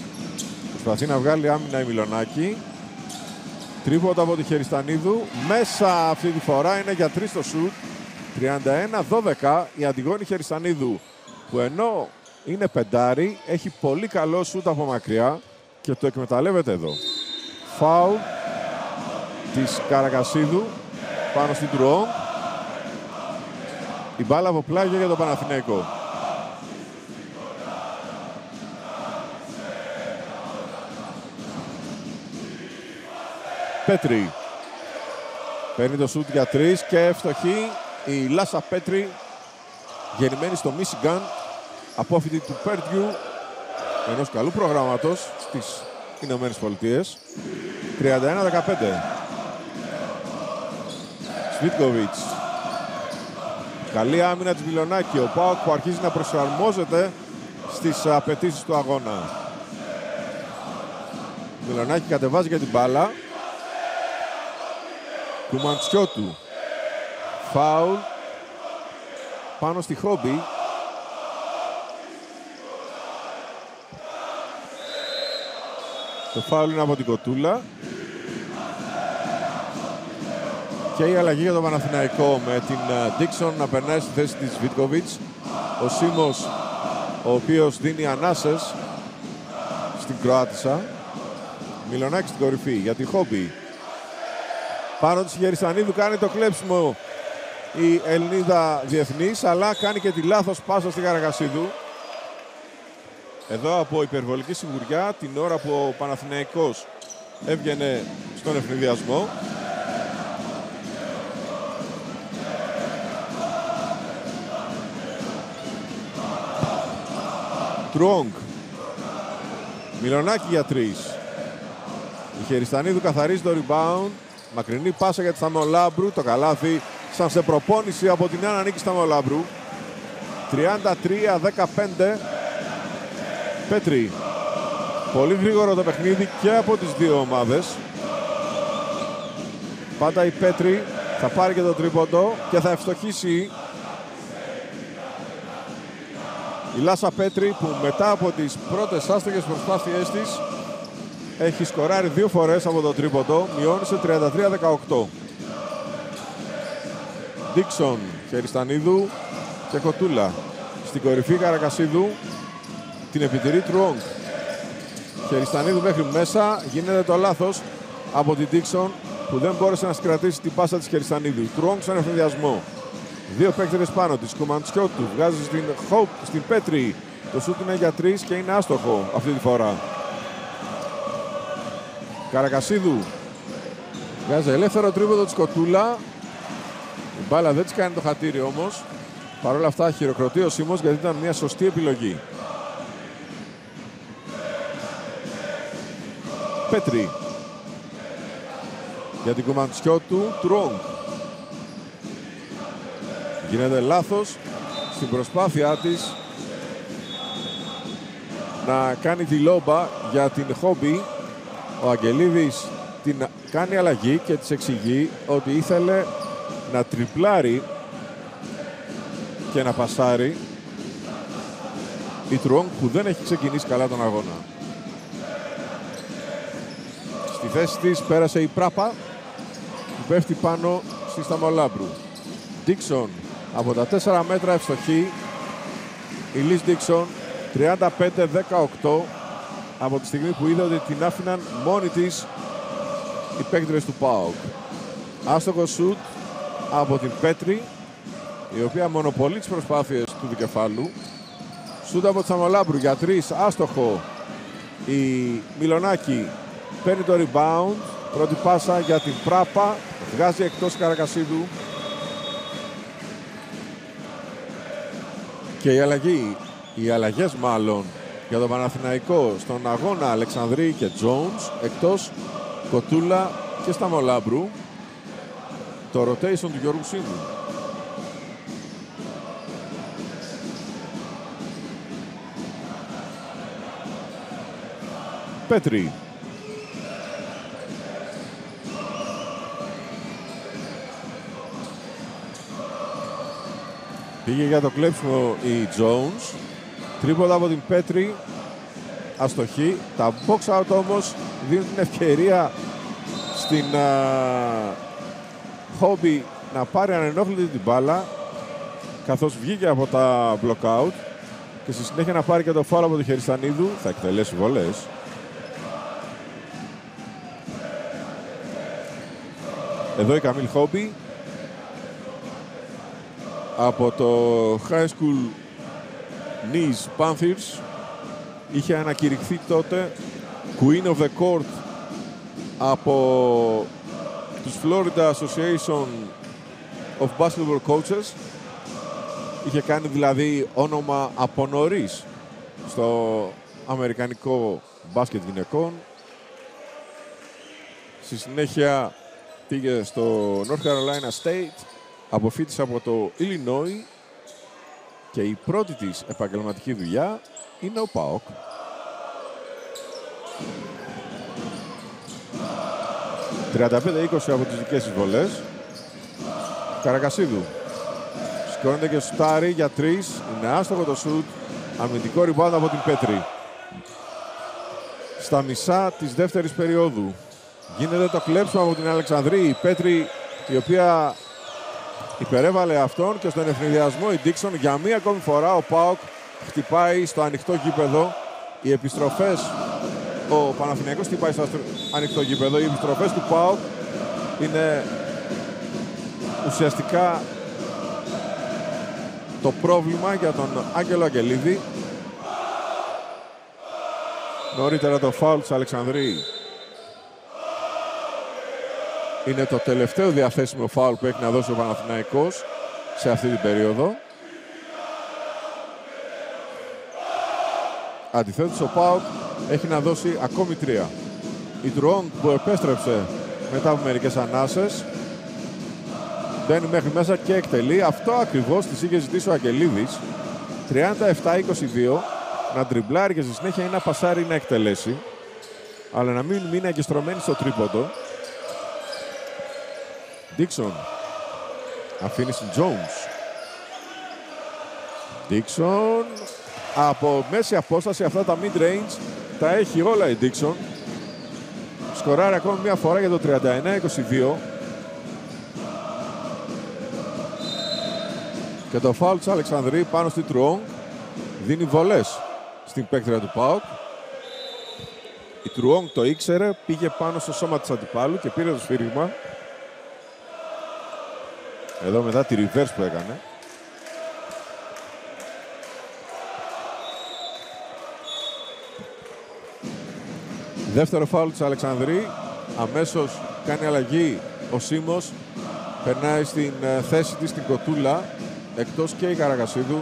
προσπαθεί να βγάλει άμυνα η Μιλονάκη. Τρίποντα από τη Χεριστανίδου. Μέσα αυτή τη φορά είναι για 3 το σουτ. 31-12 η Αντιγόνη Χεριστανίδου, που ενώ είναι πεντάρι, έχει πολύ καλό σουτ από μακριά και το εκμεταλλεύεται εδώ. Φάουλ της Καρακασίδου πάνω στην Τρουόγκ. Η μπάλα από πλάγια για τον Παναθηναϊκό. Πέτρη. Παίρνει το σούτ για 3 και ευστοχή η Λάσα Πέτρη, γεννημένη στο Μίσιγκαν, απόφοιτη του Purdue, ενός καλού προγράμματος στις Ηνωμένες Πολιτείες. 31-15. Σβίτκοβιτς. Καλή άμυνα της Μιλονάκη. Ο ΠΑΟΚ που αρχίζει να προσαρμόζεται στις απαιτήσεις του αγώνα. Μιλονάκη κατεβάζει για την μπάλα. Κουμαντσιώτου. Φάουλ πάνω στη Χόμπι. Το φάουλ είναι από την Κοτούλα. Και η αλλαγή για τον Παναθηναϊκό με την Ντίξον να περνάει στη θέση της Βίτκοβιτς. Ο Σίμος, ο οποίος δίνει ανάσες στην Κροάτισσα. Μιλονάκη στην κορυφή για τη Χόμπι. Πάνω της Γεριστανίδου κάνει το κλέψιμο η Ελληνίδα διεθνής, αλλά κάνει και τη λάθος πάσα στη Καρακασίδου. Εδώ από υπερβολική σιγουριά, την ώρα που ο Παναθηναϊκός έβγαινε στον ευνηδιασμό. Τρόγκ. Μιλονάκη για 3. Η Χεριστανίδου καθαρίζει το rebound. Μακρινή πάσα για τη Σταμολάμπρου. Το καλάθι σαν σε προπόνηση από την Άννα Νίκη Σταμολάμπρου. 33-15. Πέτρη. Πολύ γρήγορο το παιχνίδι και από τις δύο ομάδες. Πάντα η Πέτρη θα πάρει και το τρίποντο και θα ευστοχίσει. Η Λάσα Πέτρη που μετά από τις πρώτες άστοχες προσπάθειές της έχει σκοράρει 2 φορές από το τρίποντο, μειώνει σε 33-18. Ντίξον, Χεριστανίδου και Κοτούλα. Στην κορυφή Καρακασίδου την επιτηρεί Τρουόγκ. Χεριστανίδου μέχρι μέσα, γίνεται το λάθος από την Ντίξον που δεν μπόρεσε να συγκρατήσει την πάσα της Χεριστανίδου. Τρουόγκ στον ευνηδιασμό. 2 παίκτες πάνω της. Κουμαντσιώτου βγάζει στην Πέτρη. Το σούτ είναι για 3 και είναι άστοχο αυτή τη φορά. Καρακασίδου βγάζει ελεύθερο τρίποντο της Κοτούλα. Η μπάλα δεν της κάνει το χατήρι όμως. Παρ' όλα αυτά χειροκροτεί ο Σίμος γιατί ήταν μια σωστή επιλογή. Πέτρη. Για την Κουμαντσιώτου, Τρόγκ. Γίνεται λάθος στην προσπάθειά της να κάνει τη λόμπα για την Χόμπι. Ο Αγγελίδης την κάνει αλλαγή και της εξηγεί ότι ήθελε να τριπλάρει και να πασάρει η Τρουόγκ που δεν έχει ξεκινήσει καλά τον αγώνα. Στη θέση της πέρασε η Πράπα που πέφτει πάνω στη Σταμολάμπρου. Ντίξον από τα 4 μέτρα ευστοχή. Η Λις Ντίξον 35-18 από τη στιγμή που είδε ότι την άφηναν μόνη της οι παίκτες του ΠΑΟΚ. Άστοχο σουτ από την Πέτρη, η οποία μονοπολεί τις προσπάθειες του δικεφάλου. Σουτ από τη Σταμολάμπρου για 3, άστοχο. Η Μιλονάκη παίρνει το rebound. Πρώτη πάσα για την Πράπα, βγάζει εκτός Καρακασίδου. Και οι αλλαγές μάλλον για τον Παναθηναϊκό στον αγώνα Αλεξανδρή και Jones, εκτός Κοτούλα και Σταμολάμπρου. Το rotation του Γιώργου Σίμου. Πέτρη. Πήγε για το κλέψιμο η Jones. Τρίποντα από την Πέτρη. Αστοχή. Τα box out όμως δίνουν την ευκαιρία στην Χόμπι να πάρει ανενόχλητη την μπάλα καθώς βγήκε από τα block out και στη συνέχεια να πάρει και το φάουλ από τον Χεριστανίδου. Θα εκτελέσει βολές. Εδώ η Καμίλ Χόμπι από το High School Nice Panthers. Είχε ανακηρυχθεί τότε Queen of the Court από τους Florida Association of Basketball Coaches. Είχε κάνει δηλαδή όνομα από νωρίς στο αμερικανικό μπάσκετ γυναικών. Στη συνέχεια πήγε στο North Carolina State, αποφοίτησε από το Illinois και η πρώτη της επαγγελματική δουλειά είναι ο ΠΑΟΚ. ...35-20 από τις δικές της βολές. Καρακασίδου σηκώνεται και σουτάρει για 3. Είναι άστοχο το σουτ. Αμυντικό rebound από την Πέτρη. Στα μισά της δεύτερης περίοδου γίνεται το κλέψιμο από την Αλεξανδρή. Η Πέτρη, η οποία υπερέβαλε αυτόν, και στον ευνηδιασμό η Dixon. Για μία ακόμη φορά ο ΠΑΟΚ χτυπάει στο ανοιχτό γήπεδο. Οι επιστροφές, ο Παναθηναϊκός χτυπάει στο ανοιχτό γήπεδο. Οι επιστροφές του ΠΑΟΚ είναι ουσιαστικά το πρόβλημα για τον Άγγελο Αγγελίδη. Νωρίτερα το φάουλ της Αλεξανδρή είναι το τελευταίο διαθέσιμο φάουλ που έχει να δώσει ο Παναθηναϊκός σε αυτή την περίοδο. Αντιθέτως ο ΠΑΟΚ έχει να δώσει ακόμη 3. Η Τρουόγκ που επέστρεψε μετά από μερικές ανάσες μπαίνει μέχρι μέσα και εκτελεί. Αυτό ακριβώς της είχε ζητήσει ο Αγγελίδης. 37-22, να τριμπλάρει και στη συνέχεια ή να πασάρει ή να εκτελέσει, αλλά να μην μείνει αγκιστρωμένη στο τρίποντο. Dixon αφήνει στην Jones. Dixon από μέση απόσταση, αυτά τα mid-range τα έχει όλα η Dixon. Σκοράρει ακόμη μια φορά για το 39-22. Και το φάουλ της Αλεξανδρή πάνω στη Τρουόγκ δίνει βολές στην παίκτρια του ΠΑΟΚ. Η Τρουόγκ το ήξερε, πήγε πάνω στο σώμα της αντιπάλου και πήρε το σφύριγμα. Εδώ μετά τη reverse που έκανε. Δεύτερο φάουλ της Αλεξανδρή. Αμέσως κάνει αλλαγή ο Σίμος. Περνάει στην θέση της την Κοτούλα. Εκτός και η Καρακασίδου.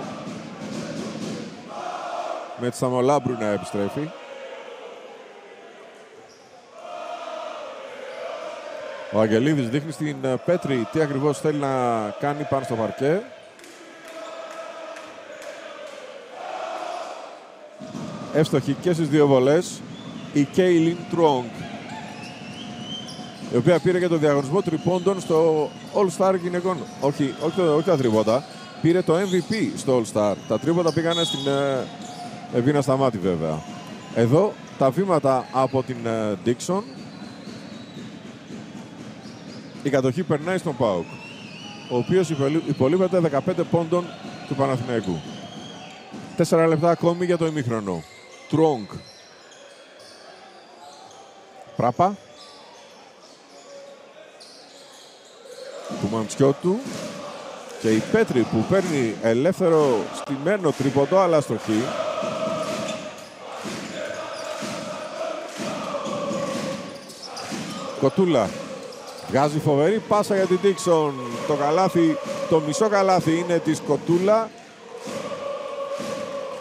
Με τη Σταμολάμπρου να επιστρέφει. Ο Αγγελίδης δείχνει στην Πέτρη τι ακριβώς θέλει να κάνει πάνω στο παρκέ. Εύστοχη και στις δύο βολές η Κέιλιν Τρουόγκ, η οποία πήρε και το διαγωνισμό τριπώντων στο All-Star γυναικών. Όχι τα τρίποντα. Πήρε το MVP στο All-Star. Τα τρίποντα πήγανε στην Εβίνα Σταμάτη βέβαια. Εδώ τα βήματα από την Dixon. Η κατοχή περνάει στον ΠΑΟΚ, ο οποίος υπολείπεται 15 πόντων του Παναθηναϊκού. 4 λεπτά ακόμη για το ημίχρονο. Τρουόγκ. Πράπα. Του Μαντσιώτου. Και η Πέτρη που παίρνει ελεύθερο στημένο τρίποντο, αλλά αστοχή. Κοτούλα. Βγάζει φοβερή πάσα για την Dixon. Το καλάθι, το μισό καλάθι είναι της Κοτούλα.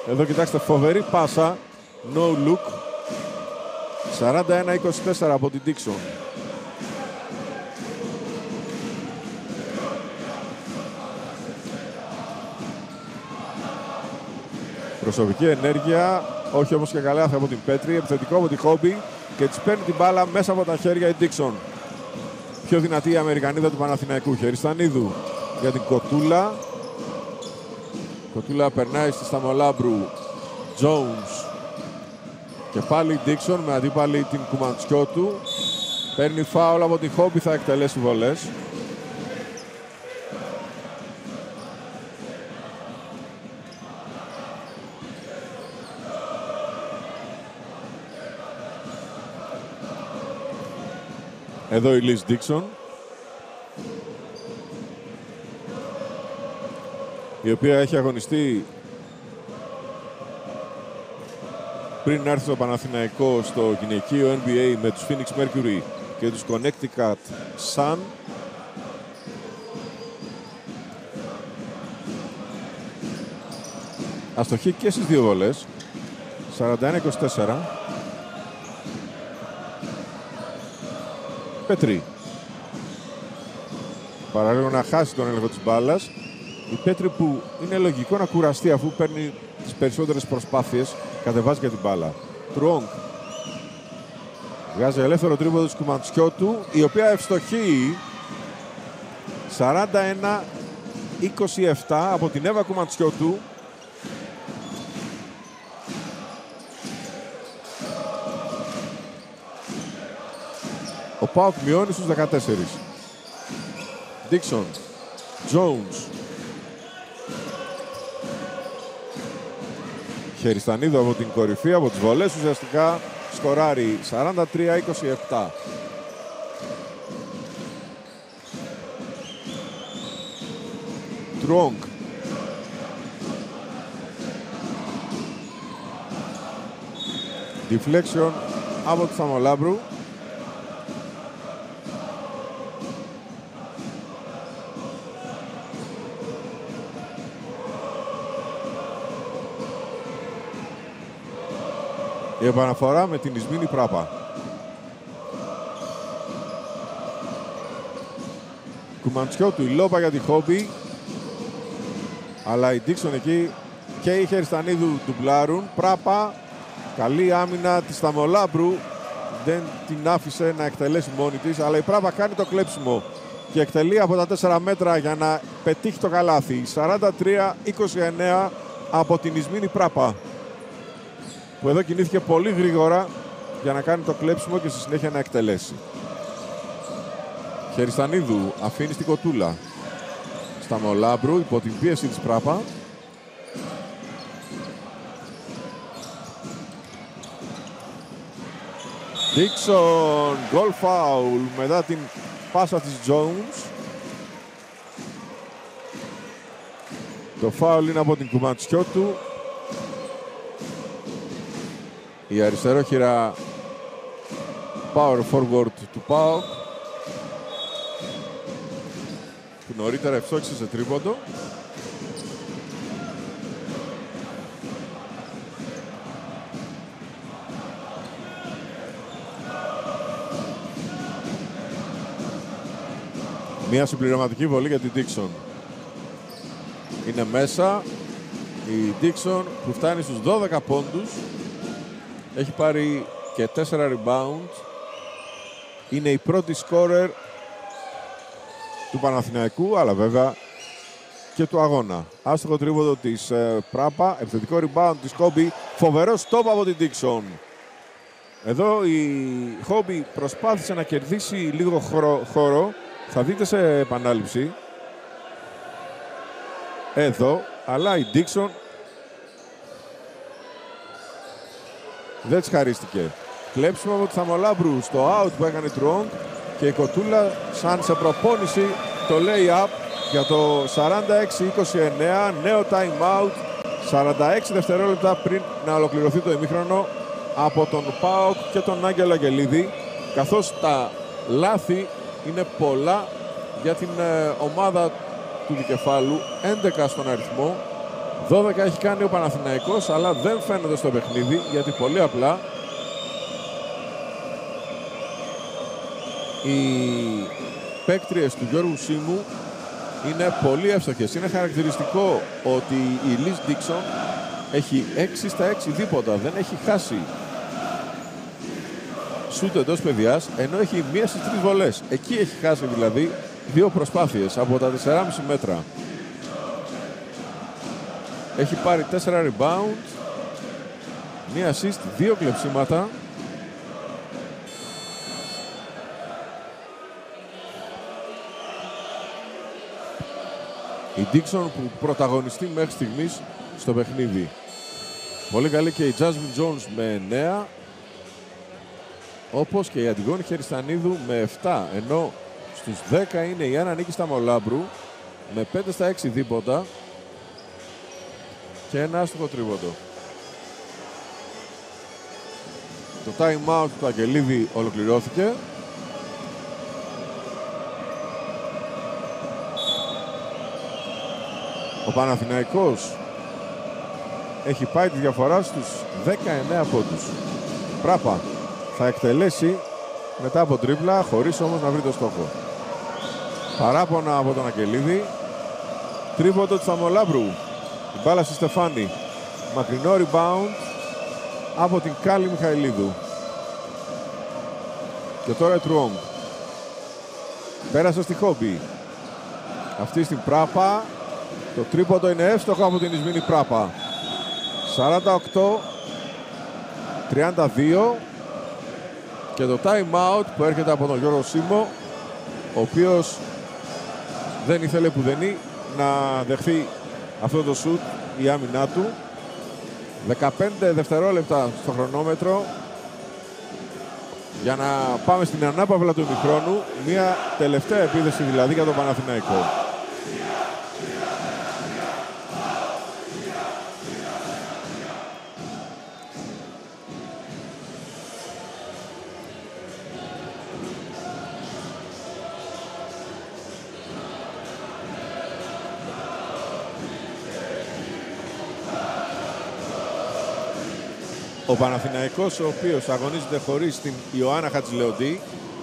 Εδώ κοιτάξτε, φοβερή πάσα. No look. 41-24 από την Dixon. Προσωπική ενέργεια, όχι όμως και καλάθι από την Πέτρη. Επιθετικό από τη Χόμπι και της παίρνει την μπάλα μέσα από τα χέρια η Dixon. Πιο δυνατή η Αμερικανίδα του Παναθηναϊκού. Χεριστανίδου για την Κοτούλα. Κοτούλα περνάει στη Σταμολάμπρου. Jones. Και πάλι η Dixon με αντίπαλη την Κουμαντσιώτου. Παίρνει φάουλ από την Χόμπι, θα εκτελέσει βολές. Εδώ η Λις Dixon, η οποία έχει αγωνιστεί πριν έρθει στο Παναθηναϊκό στο γυναικείο NBA με τους Phoenix Mercury και τους Connecticut Sun. Αστοχή και στις δύο βολές. 41-24. Πέτρη. Παραλίγο να χάσει τον έλεγχο της μπάλας. Η Πέτρη που είναι λογικό να κουραστεί αφού παίρνει τις περισσότερες προσπάθειες, κατεβάζει για την μπάλα. Τρουόγκ. Βγάζει ελεύθερο τρίποντο του Κουμαντσιώτου, η οποία ευστοχεί. 41-27 από την Εύα Κουμαντσιώτου. Ο ΠΑΟΚ μειώνει στους 14. Ντίξον. Jones. Χεριστανίδου από την κορυφή, από τις βολές ουσιαστικά σκοράρει. 43-27. Τρουόγκ. Deflection από του Θαμολάμπρου. Η επαναφορά με την Ισμήνη Πράπα. Κουμαντσιώτου, η λόπα για τη Χόμπι. Αλλά η Ντίξον εκεί και η Χεριστανίδου ντουμπλάρουν. Πράπα, καλή άμυνα της Θαμολάμπρου. Δεν την άφησε να εκτελέσει μόνη της, αλλά η Πράπα κάνει το κλέψιμο και εκτελεί από τα 4 μέτρα για να πετύχει το καλάθι. 43-29 από την Ισμήνη Πράπα, που εδώ κινήθηκε πολύ γρήγορα για να κάνει το κλέψιμο και στη συνέχεια να εκτελέσει. Χεριστανίδου αφήνει στην κοτούλα. Σταμολάμπρου υπό την πίεση της Πράπα. Ντίξον, γκολ φάουλ μετά την πάσα της Jones. Το φάουλ είναι από την Κουμαντσιώτου. Η αριστερόχειρα power forward του ΠΑΟΚ, που νωρίτερα ευστόχησε σε τρίποντο. Μια συμπληρωματική βολή για την Ντίξον. Είναι μέσα η Ντίξον που φτάνει στους 12 πόντους. Έχει πάρει και 4 rebound. Είναι η πρώτη σκόρερ του Παναθηναϊκού, αλλά βέβαια και του αγώνα. Άστοχο τρίποντο της Πράπα, επιθετικό rebound της Χόμπι, φοβερό stop από την Ντίξον. Εδώ η Χόμπι προσπάθησε να κερδίσει λίγο χώρο. Θα δείτε σε επανάληψη. Εδώ, αλλά η Ντίξον δεν της χαρίστηκε. Κλέψιμο από τη Θαμολάμπρου στο out που έκανε Τρουόγκ και η Κοτούλα σαν σε προπόνηση το lay-up για το 46-29. Νέο time out. 46 δευτερόλεπτα πριν να ολοκληρωθεί το ημίχρονο από τον ΠΑΟΚ και τον Άγγελο Αγγελίδη, καθώς τα λάθη είναι πολλά για την ομάδα του δικεφάλου, 11 στον αριθμό. 12 έχει κάνει ο Παναθηναϊκός, αλλά δεν φαίνεται στο παιχνίδι, γιατί πολύ απλά οι παίκτριες του Γιώργου Σίμου είναι πολύ εύστοχες. Είναι χαρακτηριστικό ότι η Λις Ντίξον έχει 6 στα 6 δίποτα, δεν έχει χάσει σούτ εντός παιδιάς, ενώ έχει 1 στις 3 βολές. Εκεί έχει χάσει δηλαδή 2 προσπάθειες από τα 4,5 μέτρα. Έχει πάρει 4 rebound, 1 assist, 2 κλεψίματα. Η Dixon που πρωταγωνιστεί μέχρι στιγμής στο παιχνίδι. Πολύ καλή και η Jasmine Jones με 9. Όπως και η Αντιγόνη Χεριστανίδου με 7. Ενώ στους 10 είναι η Άννα Νίκη Σταμολάμπρου με 5 στα 6 δίποτα και ένα άστοχο τρίποντο. Το time out του Αγγελίδη ολοκληρώθηκε. Ο Παναθηναϊκός έχει πάει τη διαφορά στους 19 πόντους. Πράπα θα εκτελέσει μετά από τρίπλα, χωρίς όμως να βρει το στόχο. Παράπονα από τον Αγγελίδη. Τρίποντο του Θαμολάμπρου. Η μπάλα στη Στεφάνη. Μακρινό rebound από την Κάλλη Μιχαηλίδου. Και τώρα Τρουόγκ. Πέρασε στη Χόμπι. Αυτή στην Πράπα. Το τρίποντο είναι εύστοχο από την Ισμήνη Πράπα. 48-32. Και το time out που έρχεται από τον Γιώργο Σίμω, ο οποίος δεν ήθελε πουδενή να δεχθεί αυτό το σουτ, η άμυνά του. 15 δευτερόλεπτα στο χρονόμετρο για να πάμε στην ανάπαυλα του ημιχρόνου. Μια τελευταία επίδεση δηλαδή για τον Παναθηναϊκό. Ο Παναθηναϊκός, ο οποίος αγωνίζεται χωρίς την Ιωάννα Χατζηλεοντή,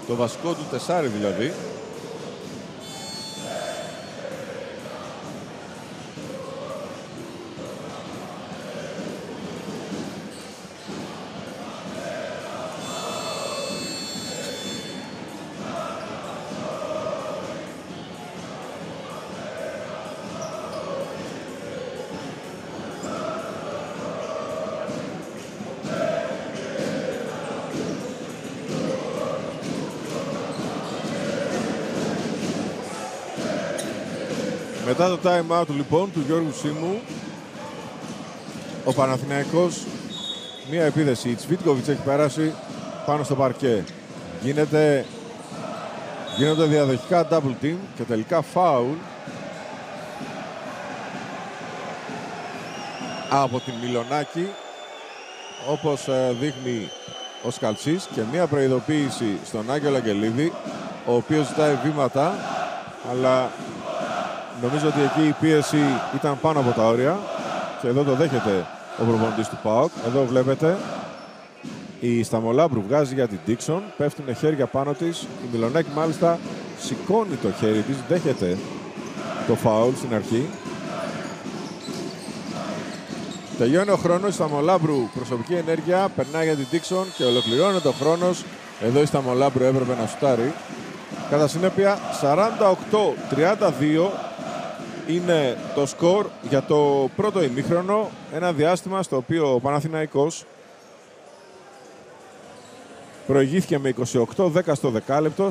το βασικό του τεσάρι δηλαδή. Μετά το time out λοιπόν του Γιώργου Σίμου, ο Παναθηναϊκός μία επίδεση. Η Τσβίτκοβιτς έχει πέρασει πάνω στο παρκέ. Γίνονται διαδοχικά double team και τελικά foul από την Μιλονάκη, όπως δείχνει ο Σκαλτσής, και μία προειδοποίηση στον Άγγελο Αγγελίδη, ο οποίος ζητάει βήματα, αλλά νομίζω ότι εκεί η πίεση ήταν πάνω από τα όρια και εδώ το δέχεται ο προπονητής του ΠΑΟΚ. Εδώ βλέπετε η Σταμολάμπρου βγάζει για την Ντίξον, πέφτουν χέρια πάνω της. Η Μιλονάκη μάλιστα σηκώνει το χέρι της, δέχεται το φάουλ στην αρχή. Τελειώνει ο χρόνος, η Σταμολάμπρου προσωπική ενέργεια, περνάει για την Ντίξον και ολοκληρώνεται ο χρόνος. Εδώ η Σταμολάμπρου έπρεπε να σουτάρει. Κατά συνέπεια 48-32 είναι το σκορ για το πρώτο ημίχρονο, ένα διάστημα στο οποίο ο Παναθηναϊκός προηγήθηκε με 28-10 στο δεκάλεπτο.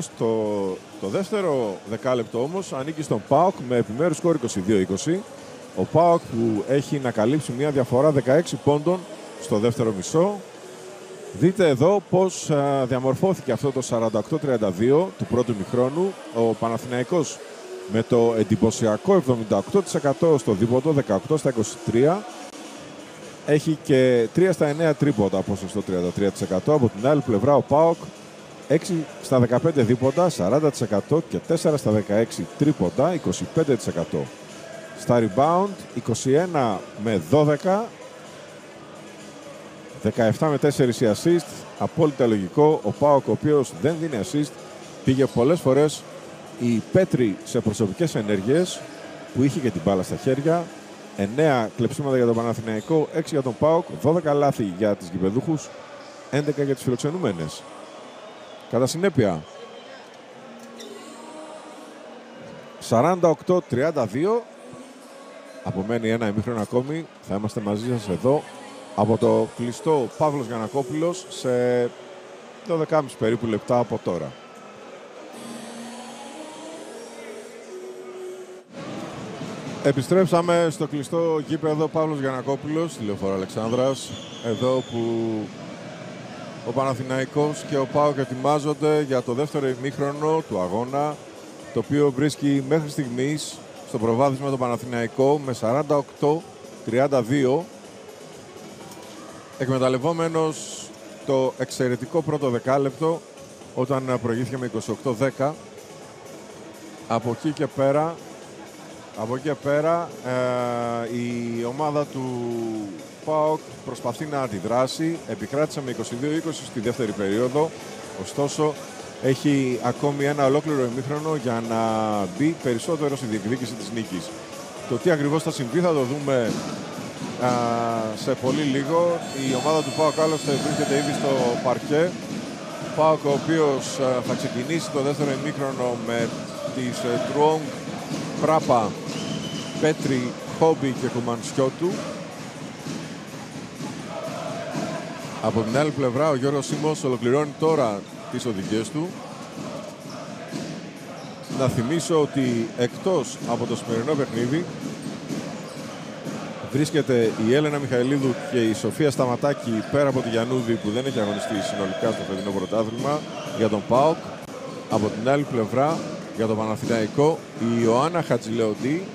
Το δεύτερο δεκάλεπτο όμως ανήκει στον ΠΑΟΚ με επιμέρους σκορ 22-20. Ο ΠΑΟΚ που έχει να καλύψει μια διαφορά 16 πόντων στο δεύτερο μισό. Δείτε εδώ πώς διαμορφώθηκε αυτό το 48-32 του πρώτου ημιχρόνου. Ο Παναθηναϊκός με το εντυπωσιακό 78% στο δίποντο, 18 στα 23. Έχει και 3 στα 9 τρίποντα, ποσοστό 33%. Από την άλλη πλευρά ο ΠΑΟΚ 6 στα 15 δίποντα, 40% και 4 στα 16 τρίποντα, 25%. Στα rebound 21 με 12, 17 με 4 οι assist. Απόλυτα λογικό. Ο ΠΑΟΚ, ο οποίος δεν δίνει assist, πήγε πολλές φορές η πέτρη σε προσωπικές ενέργειες που είχε και την μπάλα στα χέρια. 9 κλεψίματα για τον Παναθηναϊκό, 6 για τον ΠΑΟΚ, 12 λάθη για τις γηπεδούχους, 11 για τις φιλοξενούμενες. Κατά συνέπεια 48-32. Απομένει ένα ημίχρονο ακόμη. Θα είμαστε μαζί σας εδώ από το κλειστό Παύλος Γιαννακόπουλος σε 12,5 περίπου λεπτά από τώρα. Επιστρέψαμε στο κλειστό γήπεδο Παύλος Γιαννακόπουλος, στη Λεωφόρο Αλεξάνδρας, εδώ που ο Παναθηναϊκός και ο ΠΑΟΚ ετοιμάζονται για το δεύτερο ημίχρονο του αγώνα, το οποίο βρίσκει μέχρι στιγμής στο προβάδισμα το Παναθηναϊκό με 48-32, εκμεταλλευόμενος το εξαιρετικό πρώτο δεκάλεπτο όταν προηγήθηκε με 28-10. Από εκεί και πέρα Από εκεί πέρα η ομάδα του ΠΑΟΚ προσπαθεί να αντιδράσει. Επικράτησε με 22-20 στη δεύτερη περίοδο. Ωστόσο, έχει ακόμη ένα ολόκληρο ημίχρονο για να μπει περισσότερο στη διεκδίκηση της νίκης. Το τι ακριβώς θα συμβεί θα το δούμε σε πολύ λίγο. Η ομάδα του ΠΑΟΚ άλλωστε βρίσκεται ήδη στο παρκέ. ΠΑΟΚ ο οποίος θα ξεκινήσει το δεύτερο ημίχρονο με τις Τρουόγκ, Πράπα, Πέτρη, Χόμπι και Κουμαντσιώτου. Από την άλλη πλευρά ο Γιώργος Σίμος ολοκληρώνει τώρα τις οδηγίες του. Να θυμίσω ότι εκτός από το σημερινό παιχνίδι βρίσκεται η Έλενα Μιχαηλίδου και η Σοφία Σταματάκη πέρα από τη Γιαννούδη που δεν έχει αγωνιστεί συνολικά στο φετινό πρωτάθλημα για τον ΠΑΟΚ. Από την άλλη πλευρά για τον Παναθηναϊκό η Ιωάννα Χατζηλεοντή,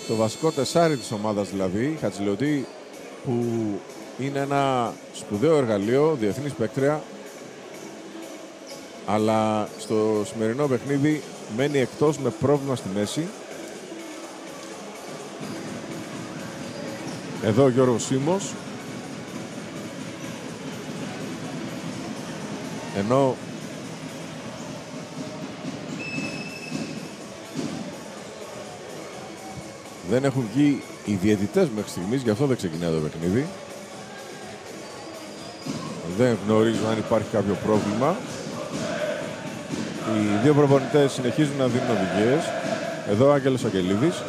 το βασικό τεσάρι της ομάδας δηλαδή. Χατζηλεοντή που είναι ένα σπουδαίο εργαλείο, διεθνής παίκτρια, αλλά στο σημερινό παιχνίδι μένει εκτός με πρόβλημα στη μέση. Εδώ ο Γιώργος Σίμος. Ενώ δεν έχουν βγει οι διαιτητές μέχρι στιγμής, γι' αυτό δεν ξεκινάει το παιχνίδι. Δεν γνωρίζω αν υπάρχει κάποιο πρόβλημα. Οι δύο προπονητές συνεχίζουν να δίνουν οδηγίες. Εδώ ο Άγγελος Αγγελίδης.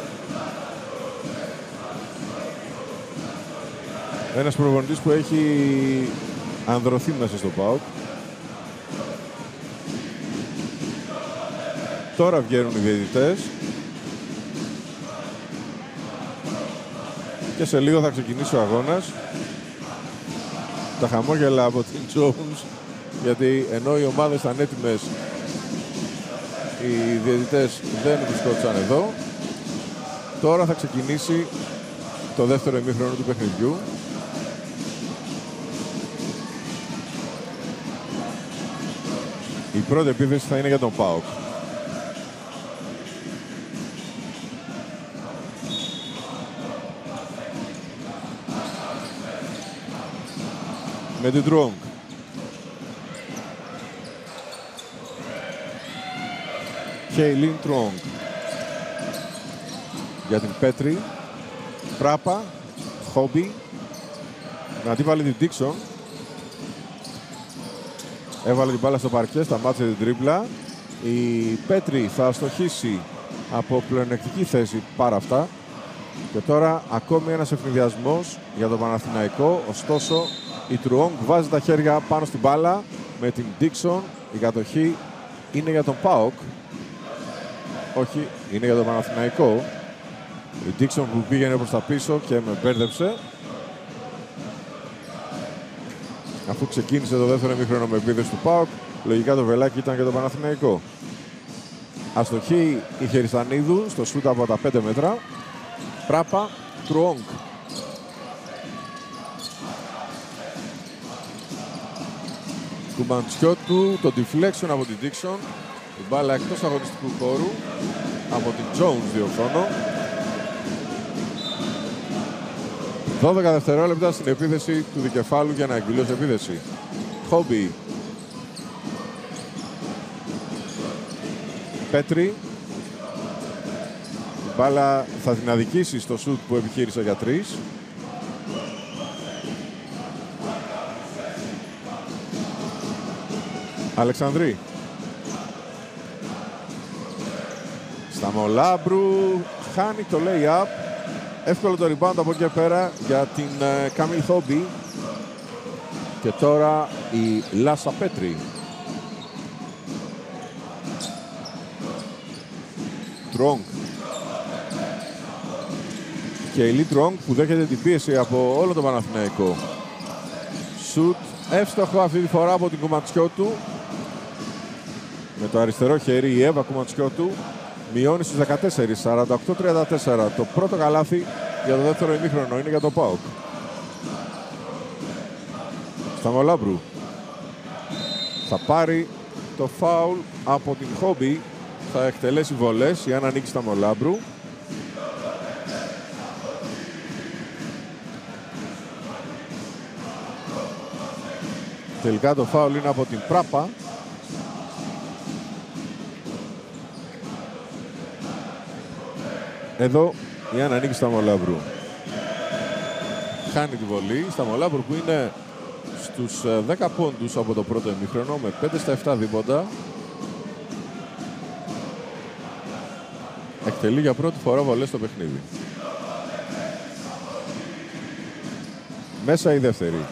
Ένας προπονητής που έχει ανδρωθεί μέσα στο ΠΑΟΚ. Τώρα βγαίνουν οι διαιτητές. Και σε λίγο θα ξεκινήσει ο αγώνας. Τα χαμόγελα από την Jones, γιατί ενώ οι ομάδες ήταν έτοιμες, οι διαιτητές δεν βρισκόντουσαν εδώ. Τώρα θα ξεκινήσει το δεύτερο ημίχρονο του παιχνιδιού. Η πρώτη επίθεση θα είναι για τον ΠΑΟΚ. Με την Τρουόγκ. Κέιλιν Τρουόγκ. Για την Πέτρη. Πράπα. Χόμπι. Να αντίπαλη την Ντίξον. Έβαλε την μπάλα στο παρκέ, σταμάτησε την τρίπλα. Η Πέτρη θα αστοχίσει από πλεονεκτική θέση πάρα αυτά. Και τώρα ακόμη ένας ευνηδιασμός για τον Παναθηναϊκό. Ωστόσο η Τρουόγκ βάζει τα χέρια πάνω στην μπάλα με την Ντίξον. Η κατοχή είναι για τον ΠΑΟΚ. Όχι, είναι για τον Παναθηναϊκό. Η Ντίξον που πήγαινε προς τα πίσω και με μπέρδεψε. Αφού ξεκίνησε το δεύτερο ημίχρονο με επίθεση του ΠΑΟΚ, λογικά το βελάκι ήταν για τον Παναθηναϊκό. Αστοχή η Χεριστανίδου στο σούτ από τα 5 μέτρα. Πράπα, Τρουόγκ. Κουμαντσιώτου, το deflection από την Dixon. Η μπάλα εκτός αγωνιστικού χώρου από την Jones, διορθώνω. 12 δευτερόλεπτα στην επίθεση του δικεφάλου για να εκδηλώσει επίθεση. Χόμπι. Πέτρη. Η μπάλα θα την αδικήσει στο σουτ που επιχείρησε για 3. Αλεξανδρή. Σταμολάμπρου χάνει το lay-up. Εύκολο το rebound από εκεί πέρα για την Καμίλ Χόμπι. Και τώρα η Λάσα Πέτρη. Τρουόγκ. Και η Λι Τρουόγκ που δέχεται την πίεση από όλο τον Παναθηναϊκό. Σουτ εύστοχο αυτή τη φορά από την Κουμαντσιώτου. Με το αριστερό χέρι η Εύα Κουμαντσιώτου μειώνει στους 14, 48-34. Το πρώτο καλάθι για το δεύτερο ημίχρονο είναι για τον ΠΑΟΚ. Σταμολάμπρου θα πάρει το φάουλ από την Χόμπι. Θα εκτελέσει βολές η Άννα Νίκη Σταμολάμπρου. Τελικά το φάουλ είναι από την Πράπα. Εδώ η Άννα Νίκη Σταμολάβρου χάνει τη βολή. Σταμολάβρου που είναι στους 10 πόντους από το πρώτο ημίχρονο με 5 στα 7 δίποντα. Εκτελεί για πρώτη φορά βολές στο παιχνίδι. Μέσα η δεύτερη.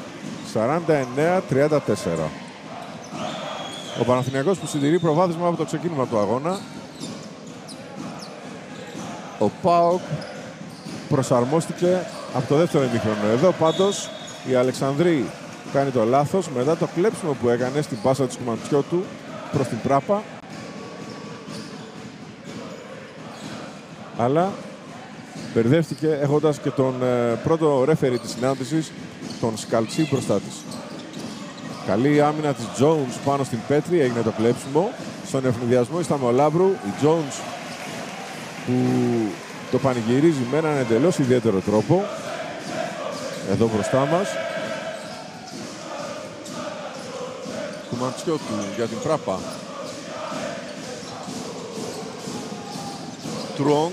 49-34. Ο Παναθηναϊκός που συντηρεί προβάδισμα από το ξεκίνημα του αγώνα. Ο ΠΑΟΚ προσαρμόστηκε από το δεύτερο ημίχρονο. Εδώ πάντως η Αλεξανδρή κάνει το λάθος μετά το κλέψιμο που έκανε στην πάσα της Κουμαντσιώτου προς την Πράπα. Αλλά μπερδεύτηκε έχοντας και τον πρώτο ρέφερι της συνάντησης, τον Σκαλτσί, μπροστά της. Καλή άμυνα της Jones πάνω στην Πέτρη, έγινε το κλέψιμο. Στον ευνηδιασμό η Σταμολάβρου, η Jones που το πανηγυρίζει με έναν εντελώς ιδιαίτερο τρόπο. Εδώ μπροστά μας. Κουμαντσιώτου για την Πράπα. Τρόγκ.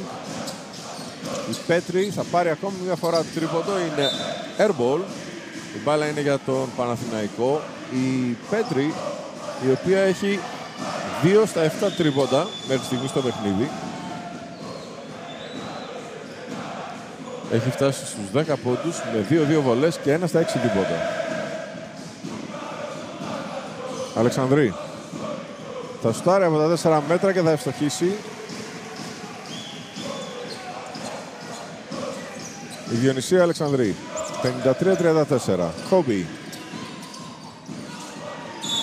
Η Πέτρη θα πάρει ακόμη μια φορά τρίποντο. Είναι airball. Η μπάλα είναι για τον Παναθηναϊκό. Η Πέτρη, η οποία έχει 2 στα 7 τρίποντα μέχρι στιγμή στο παιχνίδι. Έχει φτάσει στους 10 πόντους με 2-2 βολές και 1 στα 6 τρίποντα. Αλεξανδρή θα σουτάρει από τα 4 μέτρα και θα ευστοχίσει. Η Διονυσία Αλεξανδρή. 53-34. Χόμπι.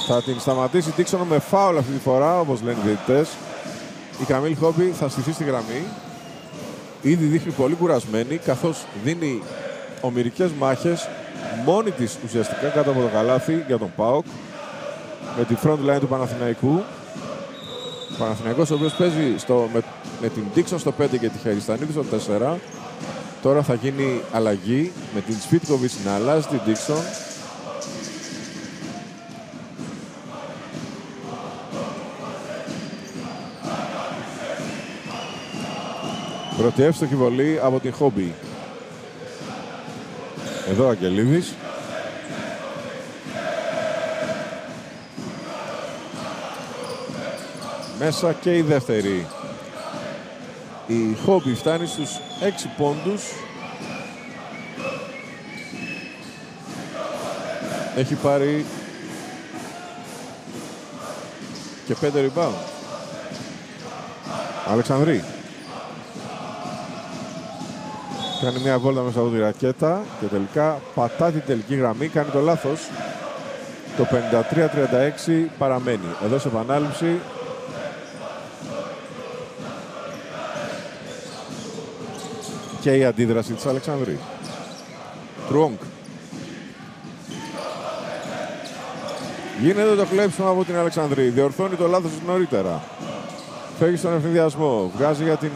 Θα την σταματήσει Ντίξον με φάουλ αυτή τη φορά, όπως λένε οι διαιτητές. Η Καμίλ Χόμπι θα στηθεί στη γραμμή. Ήδη δείχνει πολύ κουρασμένη, καθώς δίνει ομηρικές μάχες μόνη της ουσιαστικά κάτω από το καλάθι για τον ΠΑΟΚ με τη front line του Παναθηναϊκού. Ο Παναθηναϊκός ο οποίος παίζει με την Ντίξον στο 5 και τη Χαριστανίδη στο 4. Τώρα θα γίνει αλλαγή με την Σβίτκοβιτς να αλλάζει την Ντίξον. Πρώτη εύστοχη βολή από την Χόμπι. Εδώ ο Αγγελίδης. Μέσα και η δεύτερη. Η Χόμπι φτάνει στους 6 πόντους. Έχει πάρει και 5 rebound. Αλεξανδρή. Κάνει μια βόλτα μέσα από τη ρακέτα και τελικά πατά την τελική γραμμή. Κάνει το λάθος. Το 53-36 παραμένει. Εδώ σε επανάληψη. Και η αντίδραση της Αλεξανδρή. Τρόγκ. Γίνεται το κλέψιμο από την Αλεξανδρή. Διορθώνει το λάθος νωρίτερα. Φεύγει στον ευνηδιασμό. Βγάζει για την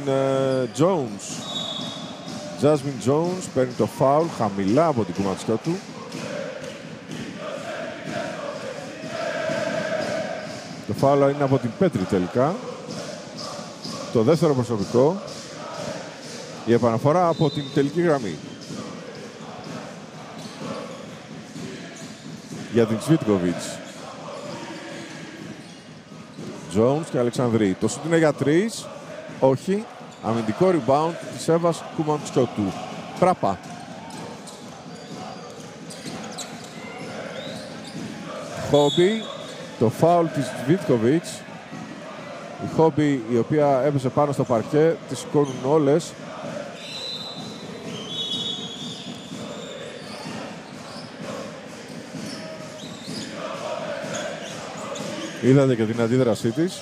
Jones. Jasmine Jones παίρνει το φάουλ χαμηλά από την Κουμαντσιώτου. Το φάουλ είναι από την Πέτρη τελικά. Το δεύτερο προσωπικό. Η επαναφορά από την τελική γραμμή. Για την Σβίτκοβιτς. Jones και Αλεξανδρή. Το σουτ είναι για 3. Όχι. Αμυντικό rebound της Εύας Κουμαντσιώτου. Πράπα. Χόμπι. Το φάουλ της Σβίτκοβιτς. Η Χόμπι η οποία έπεσε πάνω στο παρκέ. Τις σηκώνουν όλες. Είδατε και την αντίδρασή της.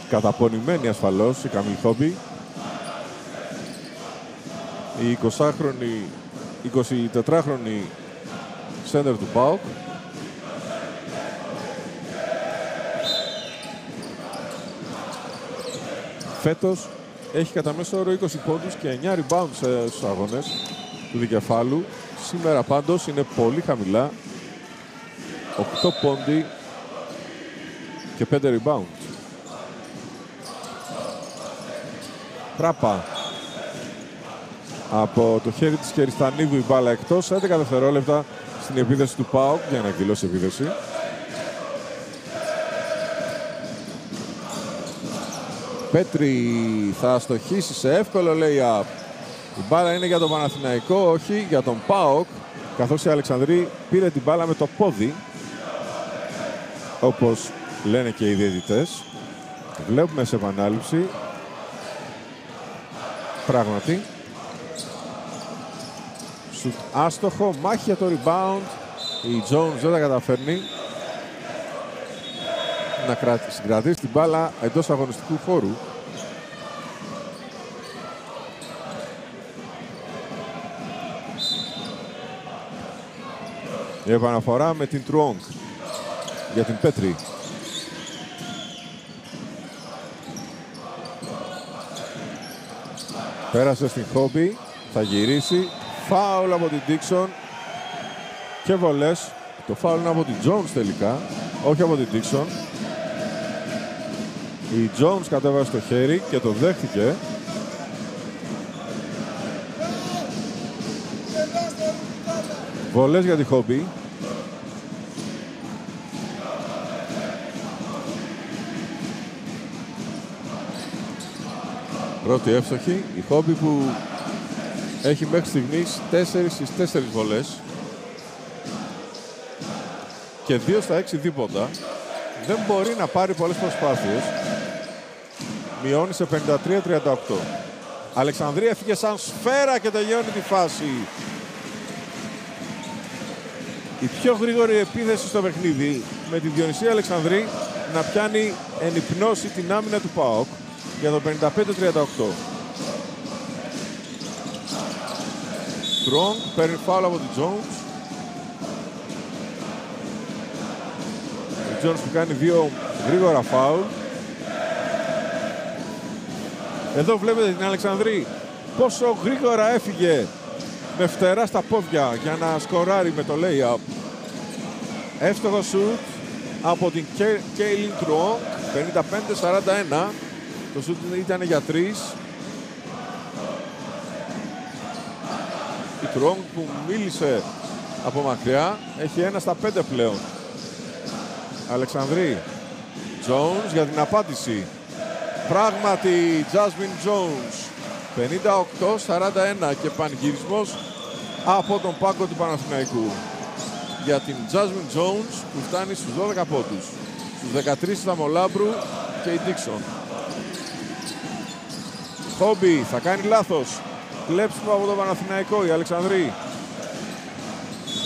Καταπονημένη ασφαλώς η Καμίλ Χόμπι. Η 24χρονη σέντερ του ΠΑΟΚ. Φέτος έχει κατά μέσο όρο 20 πόντους και 9 rebounds στους αγώνες του δικεφάλου. Σήμερα πάντως είναι πολύ χαμηλά. 8 πόντι και 5 rebound. Πράπα. Από το χέρι της Χεριστανίδου η μπάλα εκτός. 11 δευτερόλεπτα στην επίθεση του ΠΑΟΚ για να εκδηλώσει επίθεση. Πέτρη θα στοχίσει σε εύκολο lay-up. Η μπάλα είναι για τον Παναθηναϊκό, όχι για τον ΠΑΟΚ, καθώς η Αλεξανδρή πήρε την μπάλα με το πόδι, όπως λένε και οι διαιτητές. Βλέπουμε σε επανάληψη. Πράγματι. Σουτ άστοχο, μάχη για το rebound. Η Jones δεν τα καταφέρνει να συγκρατήσει την μπάλα εντός αγωνιστικού χώρου. Η επαναφορά με την Τρουόγκ για την Πέτρη. Πέρασε στην Χόμπι, θα γυρίσει. Φάουλ από την Dixon και βολές. Το φάουλ είναι από την Jones τελικά, όχι από την Dixon. Η Jones κατέβασε το χέρι και το δέχτηκε. Βολές για τη Χόμπι. Πρώτη εύστοχη. Η Χόμπι που έχει μέχρι στιγμής 4 στις 4 βολές και 2 στα 6 δίποτα. Δεν μπορεί να πάρει πολλές προσπάθειες. Μειώνει σε 53-38. Αλεξανδρία έφυγε σαν σφαίρα και τελειώνει τη φάση. Η πιο γρήγορη επίθεση στο παιχνίδι με τη Διονυσία Αλεξανδρή να πιάνει εν υπνώση την άμυνα του ΠΑΟΚ για το 55-38. Τρόγκ παίρνει φάουλ από την Jones. Η Jones που κάνει 2 γρήγορα φάουλ. Εδώ βλέπετε την Αλεξανδρή πόσο γρήγορα έφυγε με φτερά στα πόδια για να σκοράρει με το lay-up. Εύστοχο σουτ από την Κέιλιν Τρουόγκ, 55-41. Το σουτ ήταν για 3. Η Τρουόγκ που μίλησε από μακριά έχει 1 στα 5 πλέον. Αλεξανδρή. Jones για την απάντηση. Πράγματι, Jasmine Jones. 58-41 και πανηγυρισμός από τον πάγκο του Παναθηναϊκού για την Jasmine Jones που φτάνει στους 12 πόντους. Στους 13 ήταν ο Λάμπρου και η Dixon. Χόμπι θα κάνει λάθος. Κλέψιμο από τον Παναθηναϊκό η Αλεξανδρή.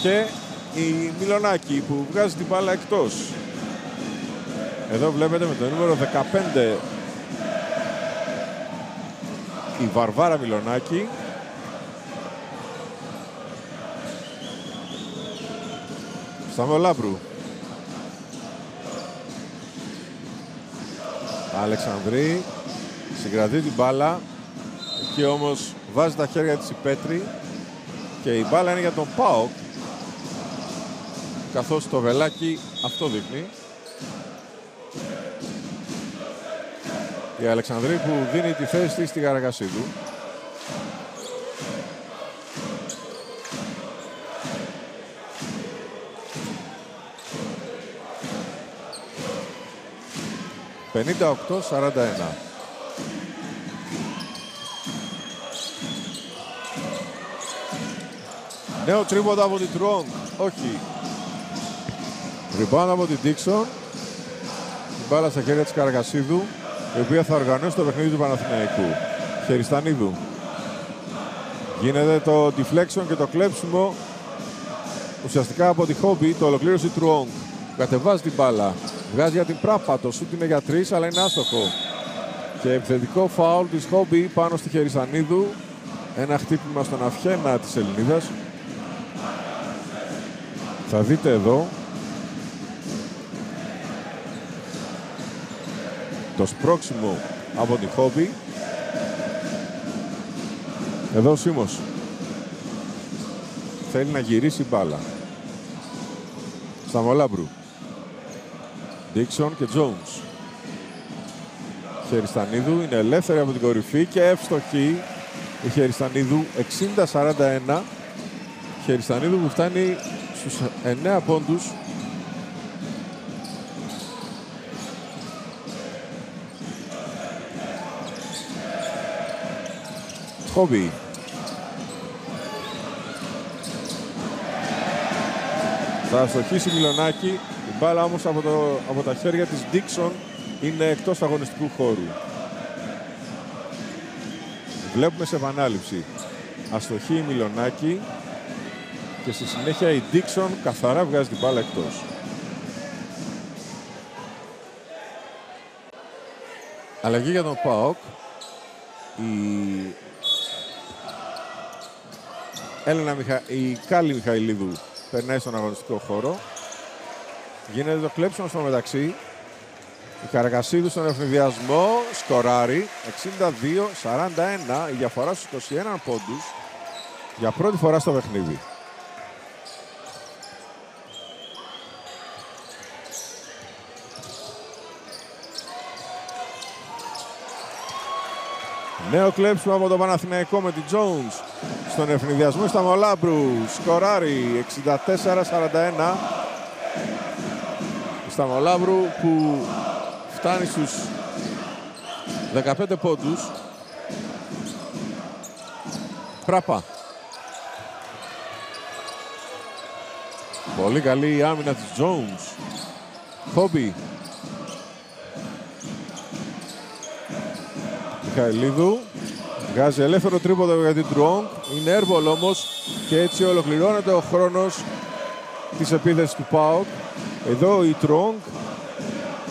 Και η Μιλονάκη που βγάζει την μπάλα εκτός. Εδώ βλέπετε με το νούμερο 15 η Βαρβάρα Μιλονάκη. Σταμολάμπρου. Αλεξανδρή συγκρατεί την μπάλα. Εκεί όμως βάζει τα χέρια της η Πέτρη. Και η μπάλα είναι για τον ΠΑΟΚ. Καθώς το βελάκι αυτό δείχνει. Η Αλεξανδρή που δίνει τη θέση της στη Γαργασίδου. «58-41». Νέο τρίποντα από την Τρουόγκ. Όχι. Rebound από την Dixon. Την μπάλα στα χέρια της Καραγασίδου, η οποία θα οργανώσει το παιχνίδι του Παναθηναϊκού. Χεριστανίδου. Γίνεται το deflection και το κλέψιμο ουσιαστικά από τη Χόμπι. Το ολοκλήρωσε η Τρουόγκ. Κατεβάζει την μπάλα. Βγάζει για την Πράπα. Το σούτ είναι για 3, αλλά είναι άστοχο. Και επιθετικό φάουλ της Χόμπι πάνω στη Χεριστανίδου. Ένα χτύπημα στον αυχένα της Ελληνίδας. Θα δείτε εδώ το σπρώξιμο από τη Χόμπι. Εδώ ο Σίμος θέλει να γυρίσει μπάλα. Σταμολάμπρου. Ντίξον και Jones. Χεριστανίδου είναι ελεύθερη από την κορυφή και εύστοχη η Χεριστανίδου. 60-41. Χεριστανίδου που φτάνει στους 9 πόντους. Χόμπι. Θα αστοχίσει Μιλονάκη. Η μπάλα όμως από τα χέρια της Ντίξον είναι εκτός αγωνιστικού χώρου. Βλέπουμε σε επανάληψη. Αστοχή η Μιλονάκη και στη συνέχεια η Ντίξον καθαρά βγάζει την μπάλα εκτός. Αλλαγή για τον ΠΑΟΚ. Η Κάλλη Μιχαηλίδου περνάει στον αγωνιστικό χώρο. Γίνεται το κλέψιμο στο μεταξύ. Η Καρακασίδου στον ευνηδιασμό σκοράρει. 62-41. Η διαφορά στους 21 πόντους για πρώτη φορά στο παιχνίδι. Νέο κλέψιμο από το Παναθηναϊκό με τη Jones στον ευνηδιασμό. Σταμολάμπρου σκοράρει. 64-41. Σταμολάμπρου που φτάνει στους 15 πόντους. Πράπα. Πολύ καλή η άμυνα της Jones. Χόμπι. Μιχαηλίδου. Βγάζει ελεύθερο τρίποδο για την Τρόγκ. Είναι airball όμως και έτσι ολοκληρώνεται ο χρόνος της επίθεσης του ΠΑΟΚ. Εδώ η Τρόγκ,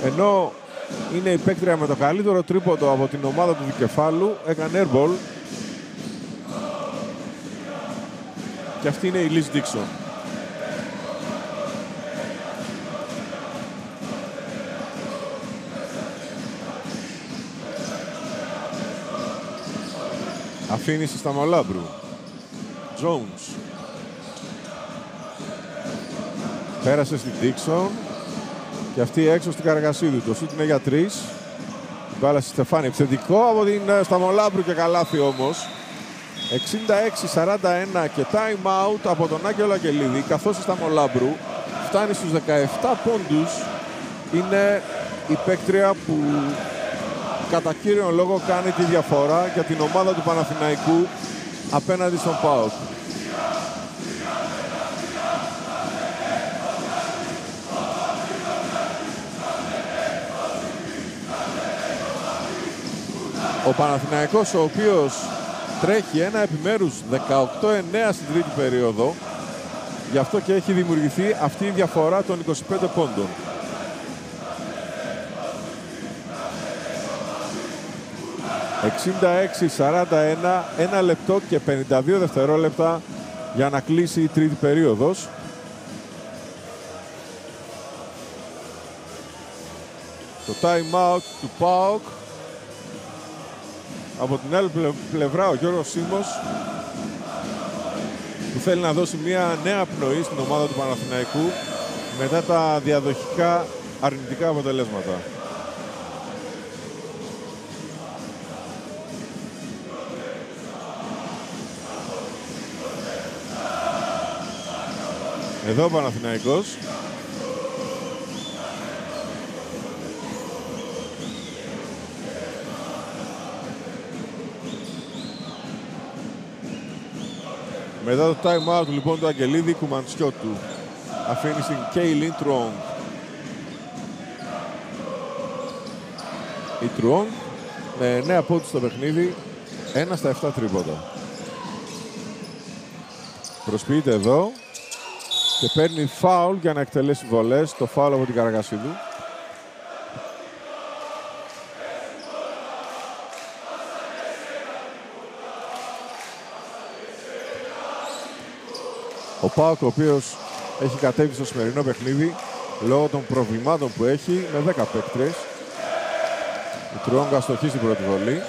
ενώ είναι η παίκτρια με το καλύτερο τρίποντο από την ομάδα του δικεφάλου, έκανε airball. Και αυτή είναι η Λις Ντίξον. Αφήνει στη Σταμολάμπρου. Jones. Πέρασε στην Ντίξον. Και αυτή έξω στην Καρακασίδου. Το σούτ είναι για 3. Η μπάλα στη Στεφάνη. Επιθετικό από την Σταμολάμπρου και καλάθι όμως. 66-41 και time out από τον Άγγελο Αγγελίδη. Καθώς η Σταμολάμπρου φτάνει στους 17 πόντους. Είναι η παίκτρια που κατά κύριο λόγο κάνει τη διαφορά για την ομάδα του Παναθηναϊκού απέναντι στον ΠΑΟΚ. Ο Παναθηναϊκός, ο οποίος τρέχει ένα επιμέρους 18-9 στην τρίτη περίοδο, γι' αυτό και έχει δημιουργηθεί αυτή η διαφορά των 25 πόντων. ...66-41, 1 λεπτό και 52 δευτερόλεπτα για να κλείσει η τρίτη περίοδος. Το time out του ΠΑΟΚ. Από την άλλη πλευρά ο Γιώργος Σίμος, που θέλει να δώσει μια νέα πνοή στην ομάδα του Παναθηναϊκού μετά τα διαδοχικά αρνητικά αποτελέσματα. Εδώ ο Παναθηναϊκός. Μετά το time out λοιπόν του Αγγελίδη, Κουμαντσιώτου αφήνει στην Κέιλιν Τρόγκ. Η Τρόγκ με 9 πόντους στο παιχνίδι, 1 στα 7 τρίποντα. Προσποιείται εδώ και παίρνει φάουλ για να εκτελέσει βολές, το φάουλ από την Καρακασίδου. Ο ΠΑΟΚ, ο οποίος έχει κατέβει στο σημερινό παιχνίδι λόγω των προβλημάτων που έχει με 10 παίκτρες. Η Τρουόγκα αστοχεί στην πρώτη βολή.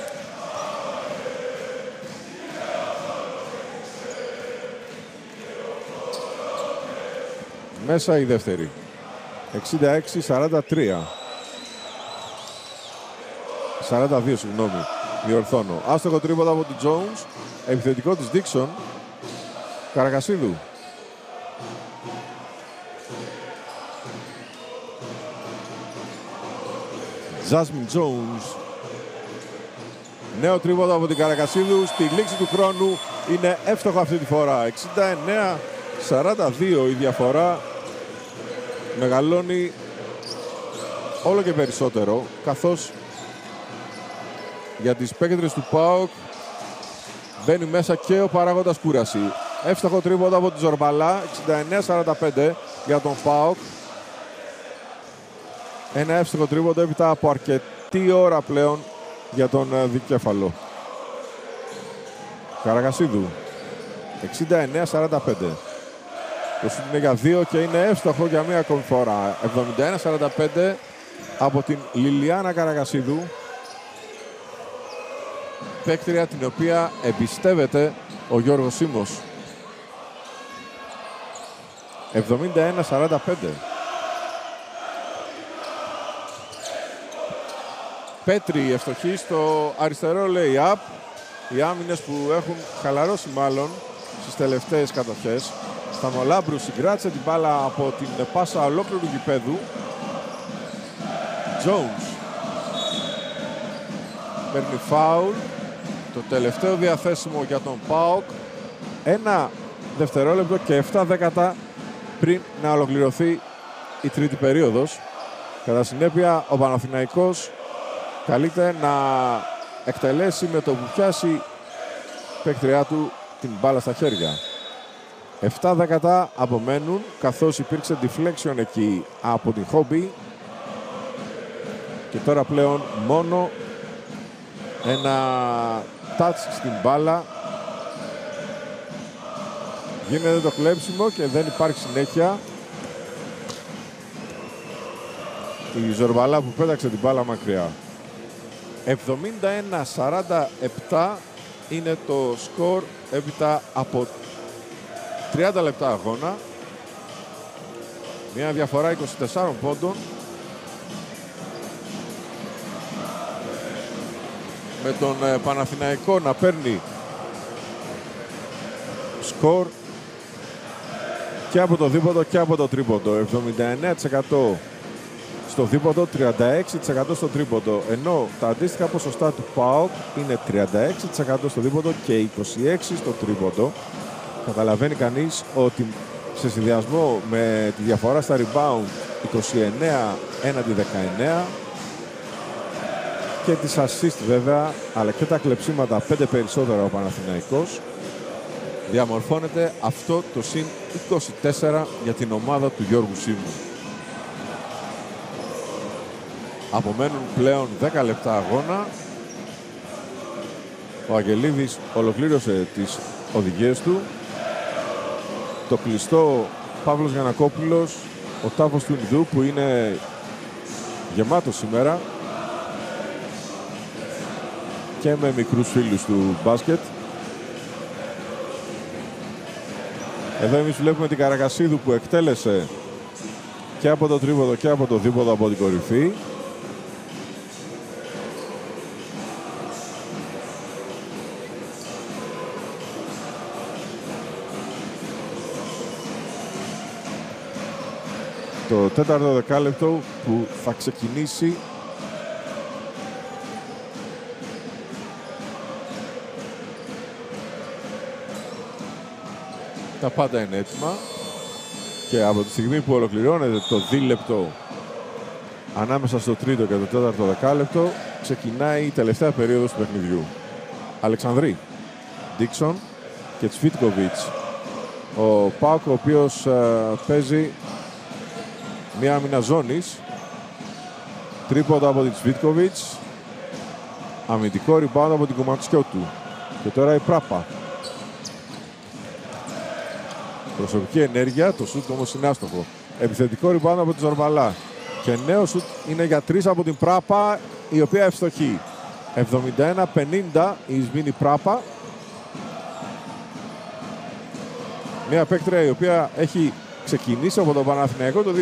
Μέσα η δεύτερη. 66-43. 42, συγγνώμη. Διορθώνω. Άστοχο τρίποντα από την Jones. Επιθετικό της Dixon. Καρακασίδου. Jasmine Jones. Νέο τρίποντο από την Καρακασίδου. Στη λήξη του χρόνου είναι εύστοχο αυτή τη φορά. 69-42 η διαφορά. Μεγαλώνει όλο και περισσότερο, καθώς για τις παίκτρες του ΠΑΟΚ μπαίνει μέσα και ο παράγοντας κούραση. Εύστοχο τρίποντο από τη Ζορμπαλά. 69-45 για τον ΠΑΟΚ. Ένα εύστοχο τρίποντο έπειτα από αρκετή ώρα πλέον για τον δικέφαλο. Καρακασίδου. 69-45. Το σούτ είναι για 2 και είναι εύστοχο για μία ακόμη φορά. 71-45 από την Λιλιάνα Καρακασίδου. Παίκτρια την οποία εμπιστεύεται ο Γιώργος Σίμος. 71-45. Πέτρη ευστοχή στο αριστερό lay-up. Οι άμυνες που έχουν χαλαρώσει μάλλον στις τελευταίες κατοχές. Σταμολάμπρου συγκράτησε την μπάλα από την πάσα ολόκληρου γηπέδου. Jones παίρνει φάουλ. Το τελευταίο διαθέσιμο για τον ΠΑΟΚ. 1 δευτερόλεπτο και 7 δέκατα πριν να ολοκληρωθεί η τρίτη περίοδος. Κατά συνέπεια ο Παναθηναϊκός καλείται να εκτελέσει με το που πιάσει παίκτριά του την μπάλα στα χέρια. 7 δέκατα απομένουν, καθώς υπήρξε deflection εκεί από την Χόμπι και τώρα πλέον μόνο ένα touch στην μπάλα. Γίνεται το κλέψιμο και δεν υπάρχει συνέχεια. Η Ζορμπαλά που πέταξε την μπάλα μακριά. 71-47 είναι το σκορ έπειτα από 30 λεπτά αγώνα. Μια διαφορά 24 πόντων. Με τον Παναθηναϊκό να παίρνει σκορ και από το δίποντο και από το τρίποντο. 79% στο δίποντο, 36% στο τρίποντο. Ενώ τα αντίστοιχα ποσοστά του ΠΑΟΚ είναι 36% στο δίποντο και 26% στο τρίποντο. Καταλαβαίνει κανείς ότι σε συνδυασμό με τη διαφορά στα rebound 29 έναντι 19 και τις assist βέβαια, αλλά και τα κλεψίματα 5 περισσότερα ο Παναθηναϊκός, διαμορφώνεται αυτό το συν 24 για την ομάδα του Γιώργου Σίμου. Απομένουν πλέον 10 λεπτά αγώνα. Ο Αγγελίδης ολοκλήρωσε τις οδηγίες του. Το κλειστό Παύλος Γιαννακόπουλος, ο τάφος του Ινδού που είναι γεμάτος σήμερα και με μικρούς φίλους του μπάσκετ. Εδώ εμείς βλέπουμε την Καρακασίδου που εκτέλεσε και από το τρίποδο και από το δίποδο από την κορυφή. Το τέταρτο δεκάλεπτο που θα ξεκινήσει τα πάντα είναι έτοιμα και από τη στιγμή που ολοκληρώνεται το δίλεπτο ανάμεσα στο τρίτο και το τέταρτο δεκάλεπτο ξεκινάει η τελευταία περίοδος του παιχνιδιού. Αλεξανδρή, Dixon και Τσβίτκοβιτς. Ο ΠΑΟΚ ο οποίος παίζει μια άμυνα ζώνης. Τρίποντα από την Τσβίτκοβιτς. Αμυντικό rebound από την Κουματσιώτου. Και τώρα η Πράπα. Προσωπική ενέργεια, το σούτ όμως είναι άστοχο. Επιθετικό rebound από τη Ζορμπαλά. Και νέο σούτ είναι για 3 από την Πράπα, η οποία ευστοχεί. 71-50 η Ισμήνη Πράπα. Μια παίκτρια η οποία έχει ξεκινήσει από τον Παναθηναϊκό το 2014.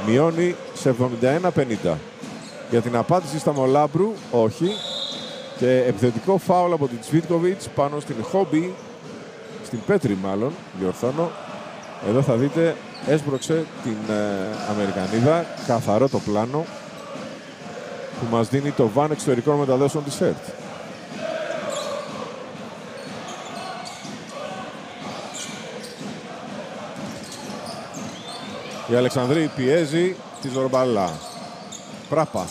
Μειώνει σε 71-50. Για την απάντηση στα Μολάμπρου, όχι. Και επιθετικό φάουλ από την Τσβίτκοβιτς πάνω στην Χόμπι, στην Πέτρη μάλλον, διορθώνω. Εδώ θα δείτε, έσπρωξε την Αμερικανίδα, καθαρό το πλάνο που μας δίνει το βαν εξωτερικών μεταδόσεων της ΕΡΤ. Η Αλεξανδρή πιέζει τη Ζορμπαλά. Πράπα.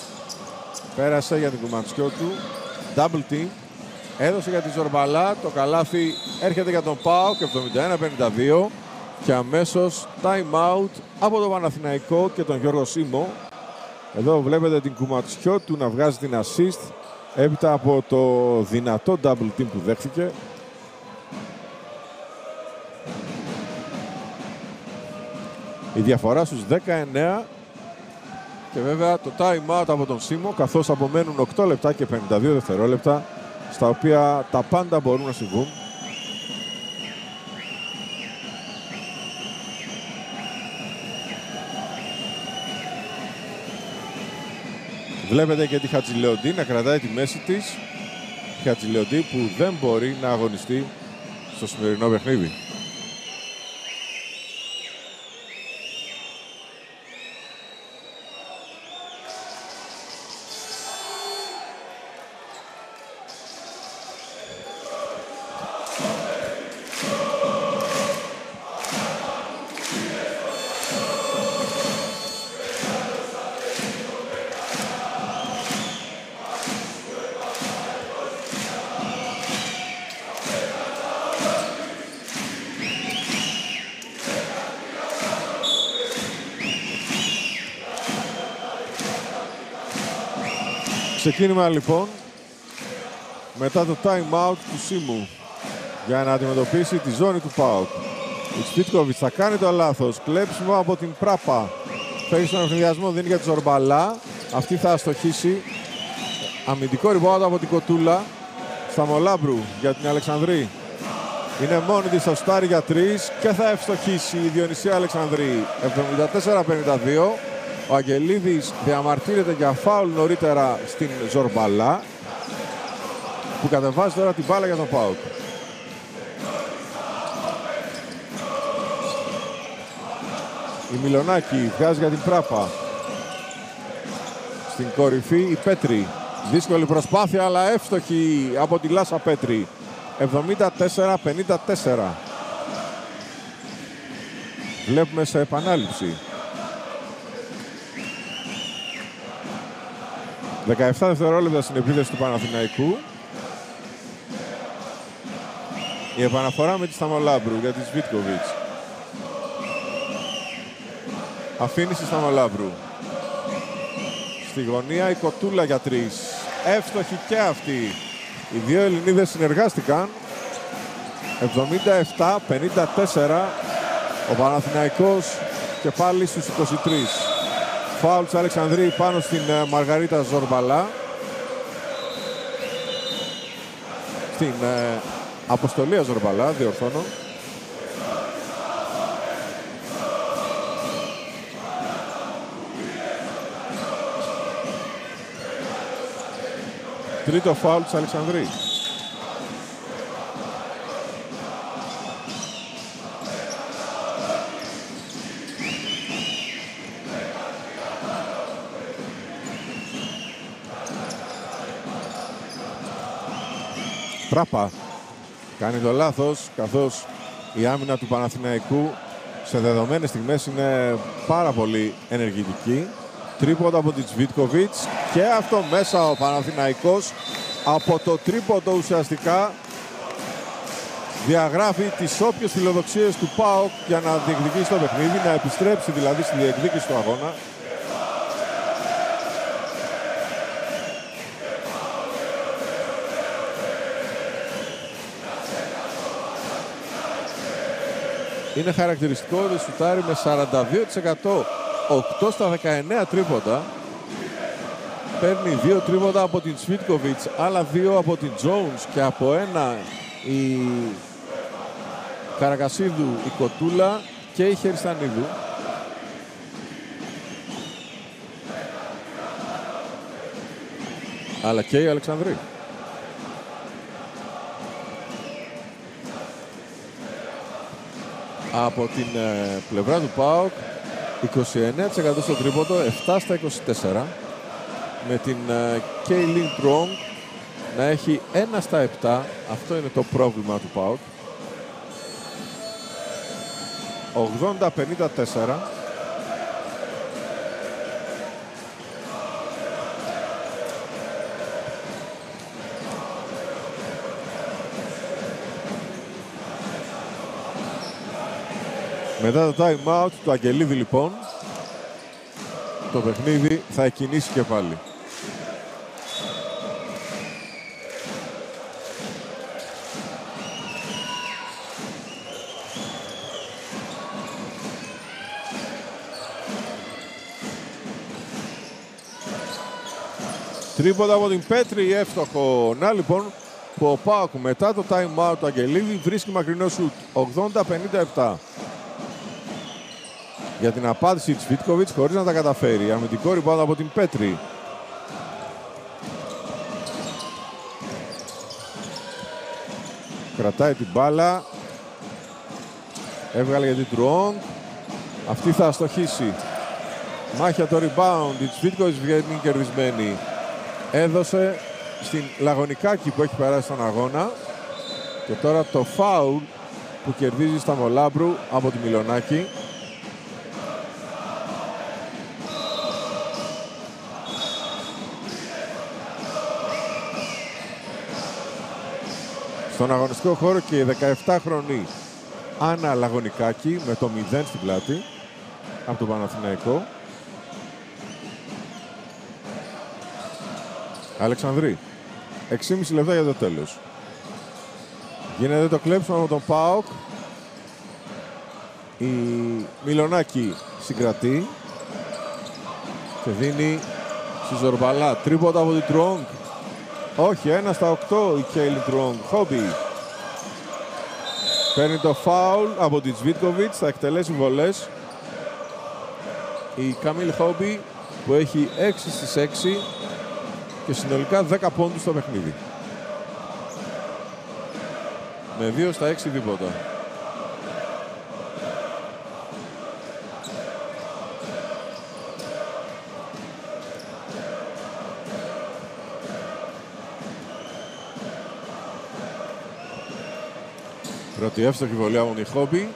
Πέρασε για την Κουμαντσιώτου. Double team. Έδωσε για τη Ζορμπαλά. Το καλάθι έρχεται για τον ΠΑΟΚ. 71-52. Και αμέσως time out από τον Παναθηναϊκό και τον Γιώργο Σίμω. Εδώ βλέπετε την Κουμαντσιώτου να βγάζει την assist έπειτα από το δυνατό double team που δέχθηκε. Η διαφορά στους 19 και βέβαια το time out από τον Σίμω, καθώς απομένουν 8 λεπτά και 52 δευτερόλεπτα στα οποία τα πάντα μπορούν να συμβούν. Βλέπετε και τη Χατζηλεοντή να κρατάει τη μέση της. Η Χατζηλεοντή που δεν μπορεί να αγωνιστεί στο σημερινό παιχνίδι. Ξεκίνημα λοιπόν μετά το time out του Σίμου για να αντιμετωπίσει τη ζώνη του ΠΑΟΚ. Η Τσβίτκοβιτς θα κάνει το λάθος. Κλέψιμο από την Πράπα. Φέρει στον ευνηδιασμό, δίνει για τη Ζορμπαλά. Αυτή θα αστοχίσει. Αμυντικό rebound από την Κοτούλα. Σταμολάμπρου για την Αλεξανδρή. Είναι μόνη της, θα σουτάρει για 3 και θα ευστοχίσει η Διονυσία Αλεξανδρή. 74-52. Ο Αγγελίδης διαμαρτύρεται για φάουλ νωρίτερα στην Ζορμπαλά που κατεβάζει τώρα την μπάλα για τον ΠΑΟΚ. Η Μιλονάκη βγάζει για την Πράπα. Στην κορυφή η Πέτρη. Δύσκολη προσπάθεια αλλά εύστοχη από τη Λάσα Πέτρη. 74-54. Βλέπουμε σε επανάληψη. 17 δευτερόλεπτα στην επίθεση του Παναθηναϊκού. Η επαναφορά με τη Σταμολάμπρου για τη Σβίτκοβιτς. Αφήνει στη Σταμολάμπρου. Στη γωνία η Κοτούλα για 3. Εύστοχη και αυτή. Οι δύο Ελληνίδες συνεργάστηκαν. 77-54. Ο Παναθηναϊκός και πάλι στους 23. Φάουλ της Αλεξανδρή πάνω στην Μαργαρίτα Ζορμπαλά. Στην Αποστολία Ζορμπαλά, διορθώνω. Τρίτο φάουλ της Αλεξανδρή. Πράπα κάνει το λάθος, καθώς η άμυνα του Παναθηναϊκού σε δεδομένες στιγμές είναι πάρα πολύ ενεργητική. Τρίποντο από την Τσβίτκοβιτς και αυτό μέσα ο Παναθηναϊκός από το τρίποντο ουσιαστικά διαγράφει τις όποιες φιλοδοξίες του ΠΑΟΚ για να διεκδικήσει το παιχνίδι, να επιστρέψει δηλαδή στη διεκδίκηση του αγώνα. Είναι χαρακτηριστικό ότι σουτάρει με 42%, 8 στα 19 τρίποντα. Παίρνει 2 τρίποντα από την Σβίτκοβιτς, άλλα 2 από την Jones και από ένα η Καρακασίδου η Κοτούλα και η Χεριστανίδου. Αλλά και η Αλεξανδρή. Από την πλευρά του ΠΑΟΚ 29% στο τρίποντο, 7 στα 24. Με την Κέιλιν Τρόγκ να έχει 1 στα 7. Αυτό είναι το πρόβλημα του ΠΑΟΚ. 80-54. Μετά το time out του Αγγελίδη λοιπόν, το παιχνίδι θα εκκινήσει και πάλι. Τρίποντα από την Πέτρη, εύστοχο. Να λοιπόν που ο ΠΑΟΚ μετά το time out του Αγγελίδη βρίσκει μακρινό σουτ. 80-57. Για την απάντηση της Βίτκοβιτς χωρίς να τα καταφέρει. Αμυντικό rebound από την Πέτρη. Κρατάει την μπάλα. Έβγαλε για την Τρουόγκ. Αυτή θα αστοχίσει. Μάχια το rebound. Η Βίτκοβιτς βγαίνει κερδισμένη. Έδωσε στην Λαγωνικάκη που έχει περάσει στον αγώνα. Και τώρα το φάουλ που κερδίζει στα Μολάμπρου από τη Μιλονάκη. Στον αγωνιστικό χώρο και η 17χρονη Άννα Λαγωνικάκη με το 0 στην πλάτη από τον Παναθηναϊκό. Αλεξανδρή. 6,5 λεπτά για το τέλος. Γίνεται το κλέψιμο από τον ΠΑΟΚ. Η Μιλονάκη συγκρατεί και δίνει στη Ζορμπαλά. Τρίποντα από την Τρόγκ. Όχι, 1 στα 8 η Κέιλιν Τρόγκ. Χόμπι. Παίρνει το φάουλ από την Σβίτκοβιτς. Θα εκτελέσει βολές. Η Καμίλ Χόμπι που έχει 6 στις 6 και συνολικά 10 πόντους στο παιχνίδι. Με 2 στα 6 δίποτα. Πρώτη εύστοχη βολή από την Χόμπι.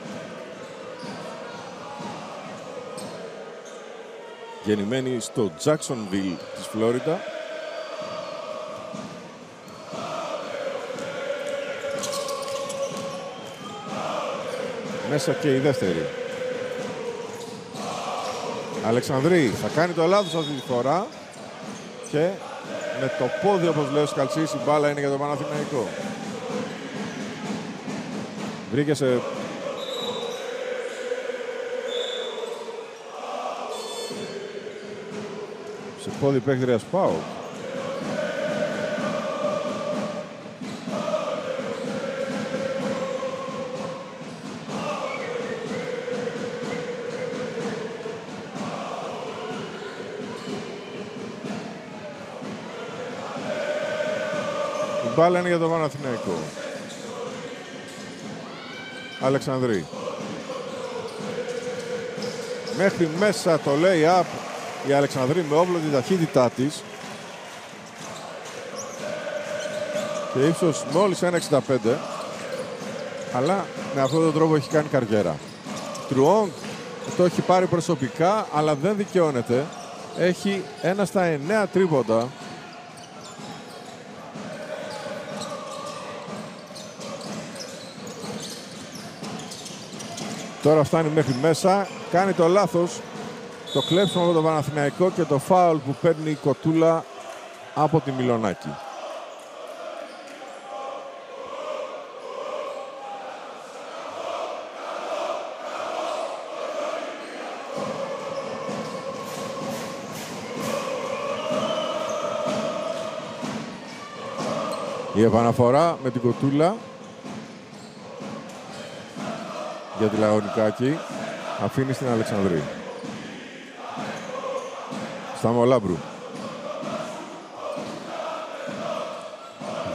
Γεννημένη στο Jacksonville της Φλόριντα. Μέσα και η δεύτερη. Αλεξανδρή θα κάνει το λάθος αυτή τη φορά και με το πόδι, όπως λέει ο Σκαλτσής, η μπάλα είναι για το Παναθηναϊκό. Βρήκε σε πόδι παίκτριας ΠΑΟΚ. Η μπάλα είναι για το Παναθηναϊκό. Αλεξανδρή. Μέχρι μέσα το lay-up η Αλεξανδρή με όπλο την ταχύτητά της. Και ύψος μόλις 1,65. Αλλά με αυτόν τον τρόπο έχει κάνει καριέρα. Τρουόγκ το έχει πάρει προσωπικά, αλλά δεν δικαιώνεται. Έχει 1 στα 9 τρίποντα. Τώρα φτάνει μέχρι μέσα, κάνει το λάθος, το κλέψιμο από τον Παναθηναϊκό και το φάουλ που παίρνει η Κοτούλα από τη Μιλονάκη. Η επαναφορά με την Κοτούλα. για τη Λαγωνικάκη. Αφήνει στην Αλεξανδρή. Σταμολάμπρου.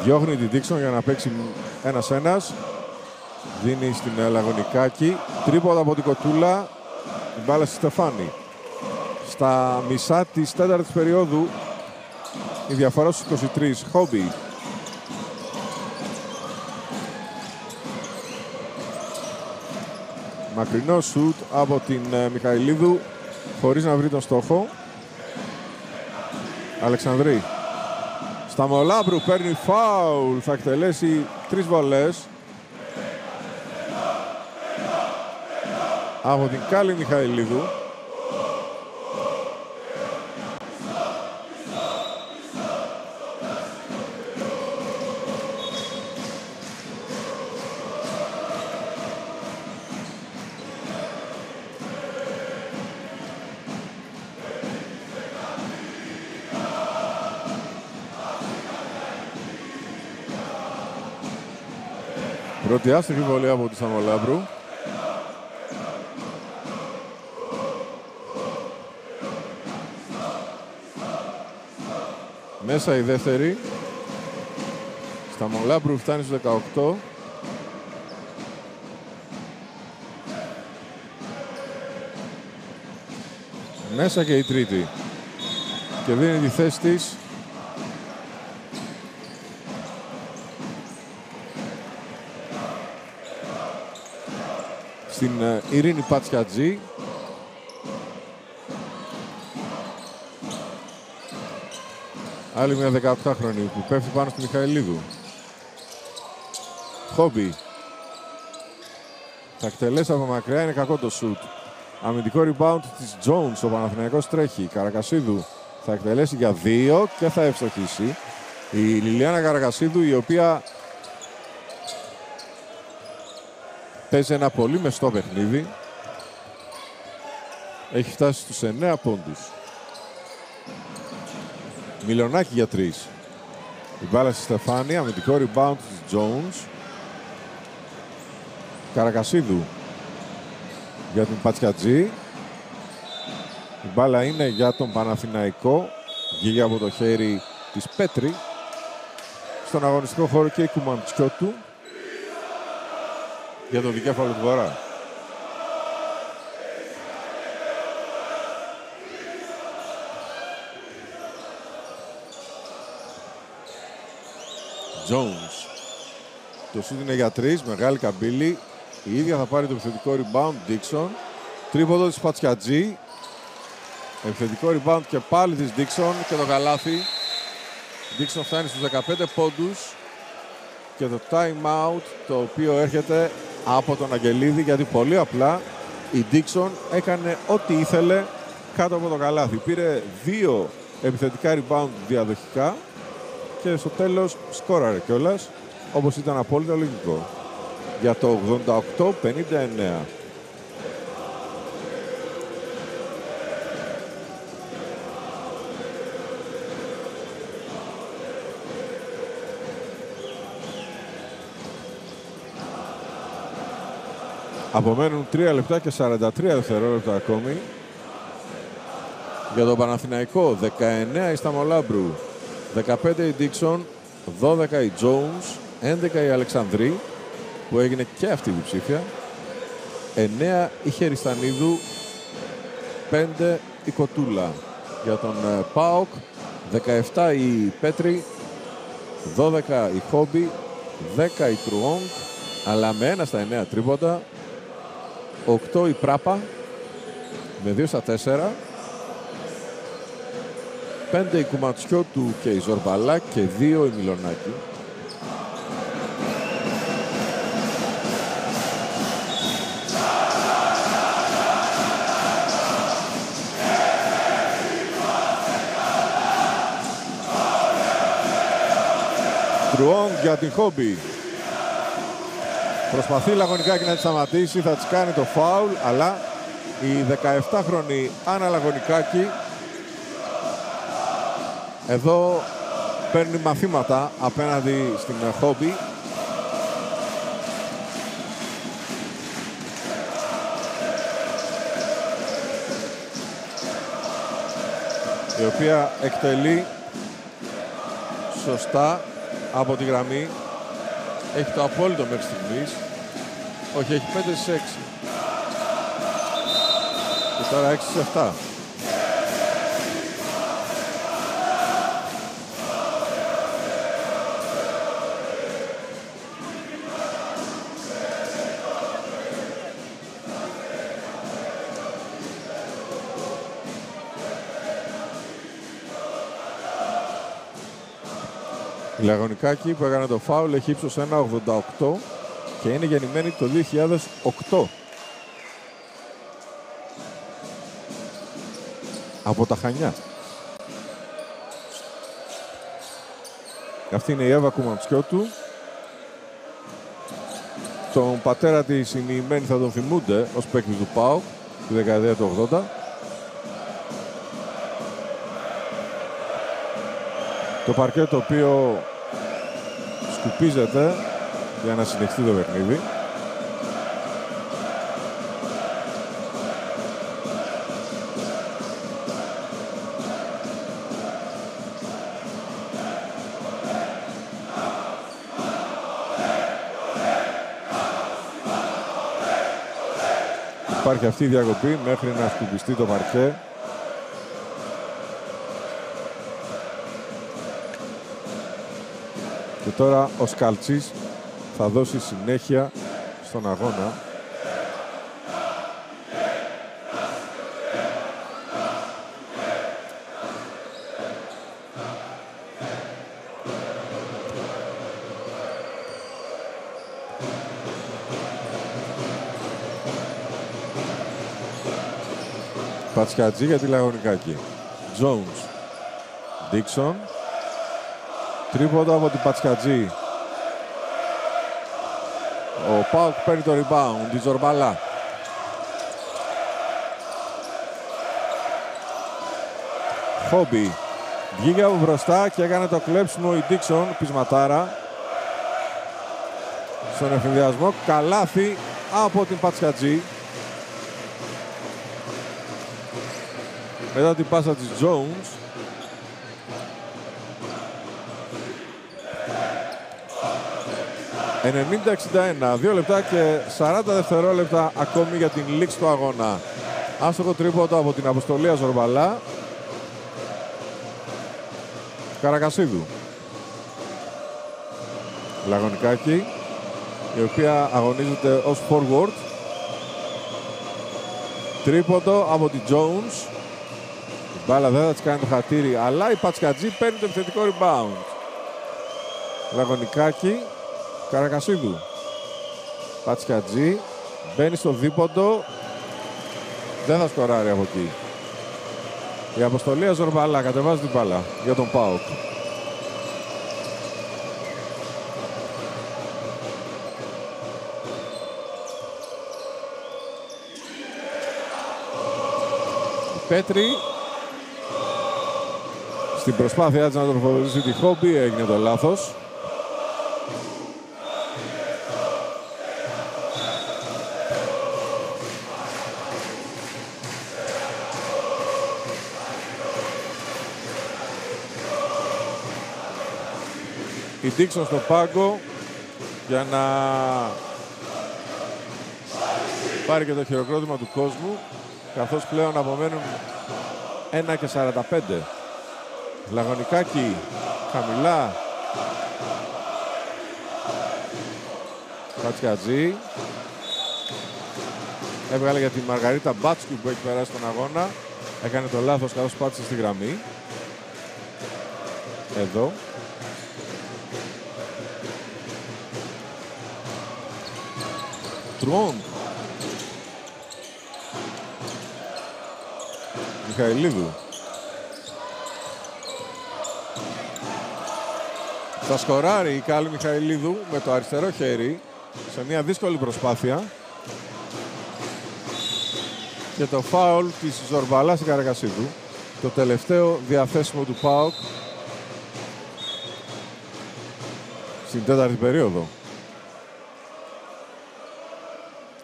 Διώχνει την Dixon για να παίξει ένας-ένας. Δίνει στην Λαγωνικάκη. Τρίποντα από την Κοτούλα. Η μπάλα στη Στεφάνη. Στα μισά της τέταρτης περίοδου η διαφορά στους 23. Χόμπι. Μακρινό σουτ από την Μιχαηλίδου χωρίς να βρει τον στόχο. Αλεξανδρή. Σταμολάμπρου παίρνει φάουλ. Θα εκτελέσει 3 βολές. Από την Κάλλη Μιχαηλίδου. Πρώτη άστοχη βολή από τη Σταμολάμπρου. Μέσα η δεύτερη. Σταμολάμπρου φτάνει στους 18. Μέσα και η τρίτη. Και δίνει τη θέση της στην Ειρήνη Πατσιατζή. Άλλη μια 18χρονη που πέφτει πάνω στη Μιχαηλίδου. Χόμπι. Θα εκτελέσει από μακριά, είναι κακό το σουτ. Αμυντικό rebound της Jones, ο Παναθηναϊκός τρέχει. Καρακασίδου θα εκτελέσει για 2 και θα ευστοχίσει. Η Λιλιάνα Καρακασίδου, η οποία παίζει ένα πολύ μεστό παιχνίδι. Έχει φτάσει στους 9 πόντους. Μιλονάκι για 3. Η μπάλα στη Στεφάνη, αμυντικό rebound της Jones. Καρακασίδου για την Πατσιατζή. Η μπάλα είναι για τον Παναθηναϊκό. Βγήκε από το χέρι της Πέτρη. Στον αγωνιστικό χώρο και η Κουμαντσιώτου για το δικέφαλο του Βορρά. Jones. Το σούτ είναι για 3, μεγάλη καμπύλη. Η ίδια θα πάρει το επιθετικό rebound, Dixon. Τρίποντο της Πατσιατζή. Επιθετικό rebound και πάλι της Dixon και το καλάθι. Dixon φτάνει στους 15 πόντους. Και το time out το οποίο έρχεται από τον Αγγελίδη, γιατί πολύ απλά η Dixon έκανε ό,τι ήθελε κάτω από το καλάθι. Πήρε 2 επιθετικά rebound διαδοχικά και στο τέλος σκόραρε κιόλας, όπως ήταν απόλυτα λογικό. Για το 88-59. Απομένουν 3 λεπτά και 43 δευτερόλεπτα ακόμη. Για τον Παναθηναϊκό 19 η Σταμολάμπρου, 15 η Dixon, 12 η Jones, 11 η Αλεξανδρή που έγινε και αυτή η διψήφια, 9 η Χεριστανίδου, 5 η Κοτούλα. Για τον ΠΑΟΚ 17 η Πέτρη, 12 η Χόμπι, 10 η Τρουόγκ, αλλά με 1 στα 9 τρίποντα, 8 η Πράπα με 2 στα 4, 5 η Κουματσιώτου και η Ζορμπαλά και 2 η Μιλονάκη. Τρουόγκ για την Χόμπι. Προσπαθεί Λαγωνικάκη να τη σταματήσει, θα της κάνει το φάουλ, αλλά η 17χρονη Άννα Λαγωνικάκη εδώ παίρνει μαθήματα απέναντι στην Χόμπι. η οποία εκτελεί σωστά από τη γραμμή. Έχει το απόλυτο μέχρι στιγμής. Όχι, έχει 5 στις 6. Και τώρα 6 στις 7. Η Λαγωνικάκη που έκανε το φάουλ έχει ύψος 1,88 και είναι γεννημένη το 2008. Από τα Χανιά. Αυτή είναι η Εύα Κουμαντσιώτου. Τον πατέρα της οι μοιημένοι θα τον θυμούνται ως παίκτη του ΠΑΟΚ τη δεκαετία του 80. Το παρκέ το οποίο σκουπίζεται για να συνεχιστεί το παιχνίδι. Υπάρχει αυτή η διακοπή μέχρι να σκουπιστεί το παρκέ. Και τώρα ο Σκαλτσής θα δώσει συνέχεια στον αγώνα. Πατσιατζή για τη Λαγωνικάκη. Jones. Dixon. Τρίποντο από την Πατσιατζή. Ο ΠΑΟΚ παίρνει το rebound. Η Ζορμπαλά. Χόμπι. Βγήκε από μπροστά και έκανε το κλέψιμο η Dixon. Πεισματάρα. Στον εφηδιασμό. Καλάθι από την Πατσιατζή. Μετά την πάσα της Jones. ...90-61, 2 λεπτά και 40 δευτερόλεπτα ακόμη για την λήξη του αγώνα. Άστοχο τρίποντο από την Αποστολία Ζορμπαλά. Καρακασίδου. Λαγωνικάκη, η οποία αγωνίζεται ως forward. Τρίποντο από την Jones. Η μπάλα δεν θα της κάνει το χατήρι, αλλά η Πατσκατζή παίρνει το επιθετικό rebound. Λαγωνικάκη. Καρακασίδου. Πατσκατζή. Μπαίνει στο δίποντο. Δεν θα σκοράρει από εκεί. Η Αποστολία Ζορμπαλά κατεβάζει την μπάλα για τον ΠΑΟΚ. Πέτρη. Στην προσπάθειά της να τροφοδοτήσει τη Χόμπι έγινε το λάθος. Η Dixon στο πάγκο για να πάρει και το χειροκρότημα του κόσμου, καθώς πλέον απομένουν 1:45. Λαγωνικάκη χαμηλά. Πατσκατζή. Έβγαλε για τη Μαργαρίτα Μπάτσκου που έχει περάσει τον αγώνα. Έκανε το λάθος καθώς πάτησε στη γραμμή. Εδώ. Τρουόγκ. Μιχαηλίδου. Θα σκοράρει η Κάλλη Μιχαηλίδου με το αριστερό χέρι σε μια δύσκολη προσπάθεια. Και το φάουλ της Ζορμπαλά στην Καρακασίδου. Το τελευταίο διαθέσιμο του ΠΑΟΚ στην τέταρτη περίοδο.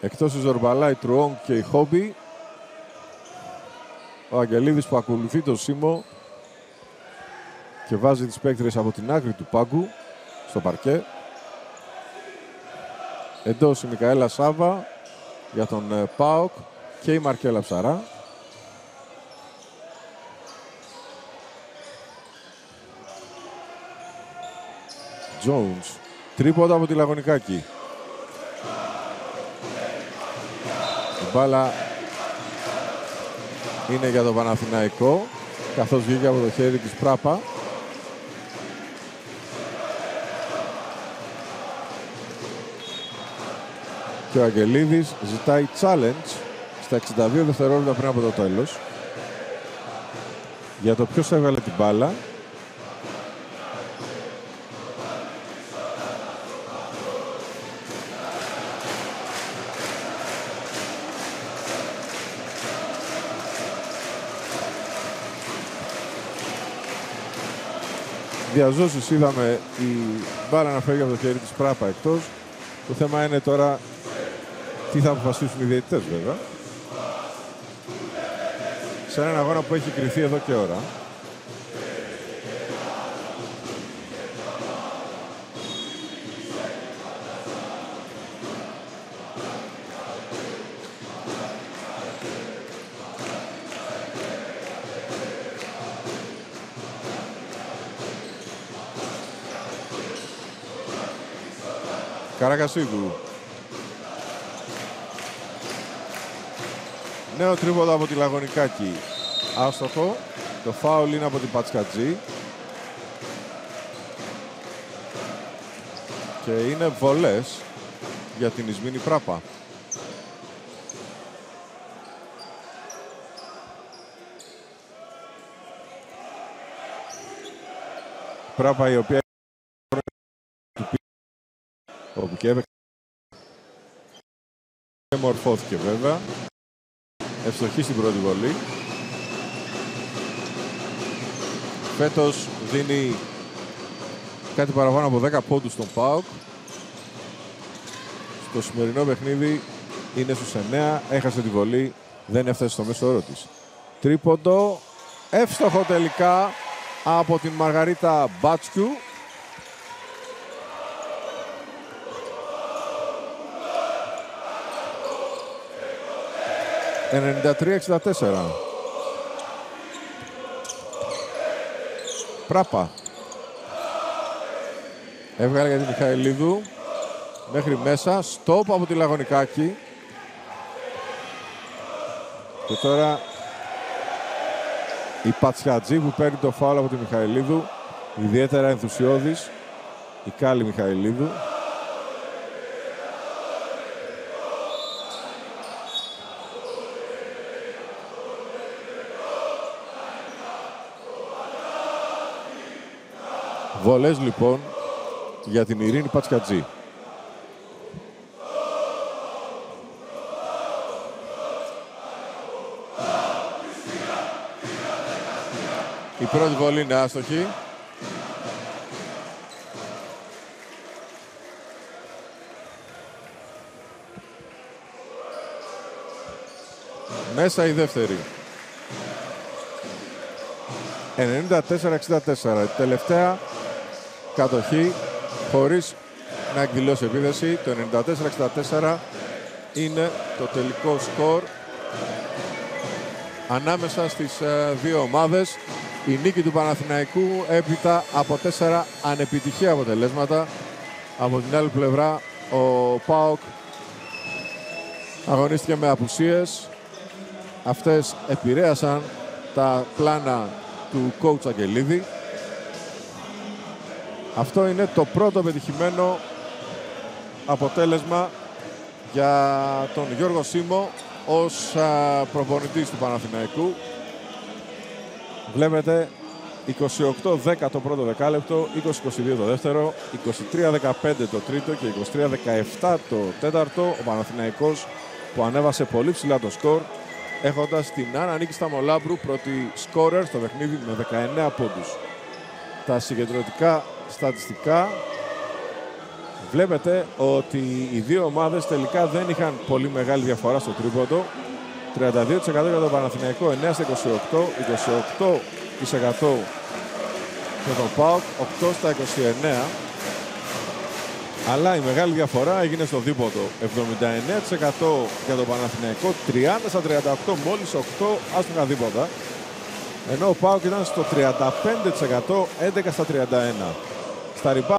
Εκτός η Ζορμπαλά, η Τρουόγκ και η Χόμπι. Ο Αγγελίδης που ακολουθεί το σήμο και βάζει τις παίκτριες από την άκρη του πάγκου στο παρκέ. Εντός η Μικαέλα Σάβα για τον ΠΑΟΚ και η Μαρκέλα Ψαρά. Jones, τρίποντα από τη Λαγωνικάκη. Η μπάλα είναι για τον Παναθηναϊκό, καθώς βγήκε από το χέρι της Πράπα. Και ο Αγγελίδης ζητάει challenge στα 62 δευτερόλεπτα πριν από το τέλος για το ποιος έβγαλε την μπάλα. Διαζώσεις είδαμε η μπάλα να φεύγει από το χέρι της Πράπα εκτός. Το θέμα είναι τώρα τι θα αποφασίσουν οι διαιτητές βέβαια. Σε έναν αγώνα που έχει κριθεί εδώ και ώρα. Καρακασίδου. Νέο τρίποντο από τη Λαγωνικάκη. Άστοχο. Το φάουλ είναι από την Πατσκατζή. Και είναι βολές για την Ισμήνη Πράπα. Πράπα η οποία όπου και έπαιξε και μορφώθηκε βέβαια. Ευστοχή στην πρώτη βολή. Φέτος δίνει κάτι παραπάνω από 10 πόντους στον ΠΑΟΚ. Στο σημερινό παιχνίδι είναι στους 9. Έχασε τη βολή. Δεν έφτασε στο μέσο όρο της. Τρίποντο. Εύστοχο τελικά από την Μαργαρίτα Μπάτσκιου. 93-64. Πράπα. Έβγαλε για τη Μιχαηλίδου. Μέχρι μέσα. Στόπ από τη Λαγωνικάκη. Και τώρα η Πατσιατζή που παίρνει το φάουλ από τη Μιχαηλίδου. Ιδιαίτερα ενθουσιώδης η Κάλλη Μιχαηλίδου. Βολές λοιπόν για την Ειρήνη Πατσκατζή. Η πρώτη βολή είναι άστοχη. Μέσα η δεύτερη. 94-64. Τελευταία κατοχή χωρίς να εκδηλώσει επίδεση. Το 94-64 είναι το τελικό σκορ ανάμεσα στις δύο ομάδες. Η νίκη του Παναθηναϊκού έπειτα από 4 ανεπιτυχή αποτελέσματα. Από την άλλη πλευρά ο ΠΑΟΚ αγωνίστηκε με απουσίες. Αυτές επηρέασαν τα πλάνα του coach Αγγελίδη. Αυτό είναι το πρώτο πετυχημένο αποτέλεσμα για τον Γιώργο Σίμω ως προπονητής του Παναθηναϊκού. Βλέπετε 28-10 το πρώτο δεκάλεπτο, 20-22 το δεύτερο, 23-15 το τρίτο και 23-17 το τέταρτο. Ο Παναθηναϊκός που ανέβασε πολύ ψηλά το σκορ, έχοντας την Άννα Νίκη Σταμολάμπρου πρώτη σκόρερ στο παιχνίδι με 19 πόντους. Τα συγκεντρωτικά στατιστικά βλέπετε ότι οι δύο ομάδες τελικά δεν είχαν πολύ μεγάλη διαφορά στο τρίποντο. 32% για τον Παναθηναϊκό, 9 στα 28, 28% και το ΠΑΟΚ 8 στα 29. Αλλά η μεγάλη διαφορά έγινε στο δίποτο. 79% για το Παναθηναϊκό, 30 στα 38, μόλις 8 άστοχα δίποτα. Ενώ ο ΠΑΟΚ ήταν στο 35%, 11 στα 31. Στα rebound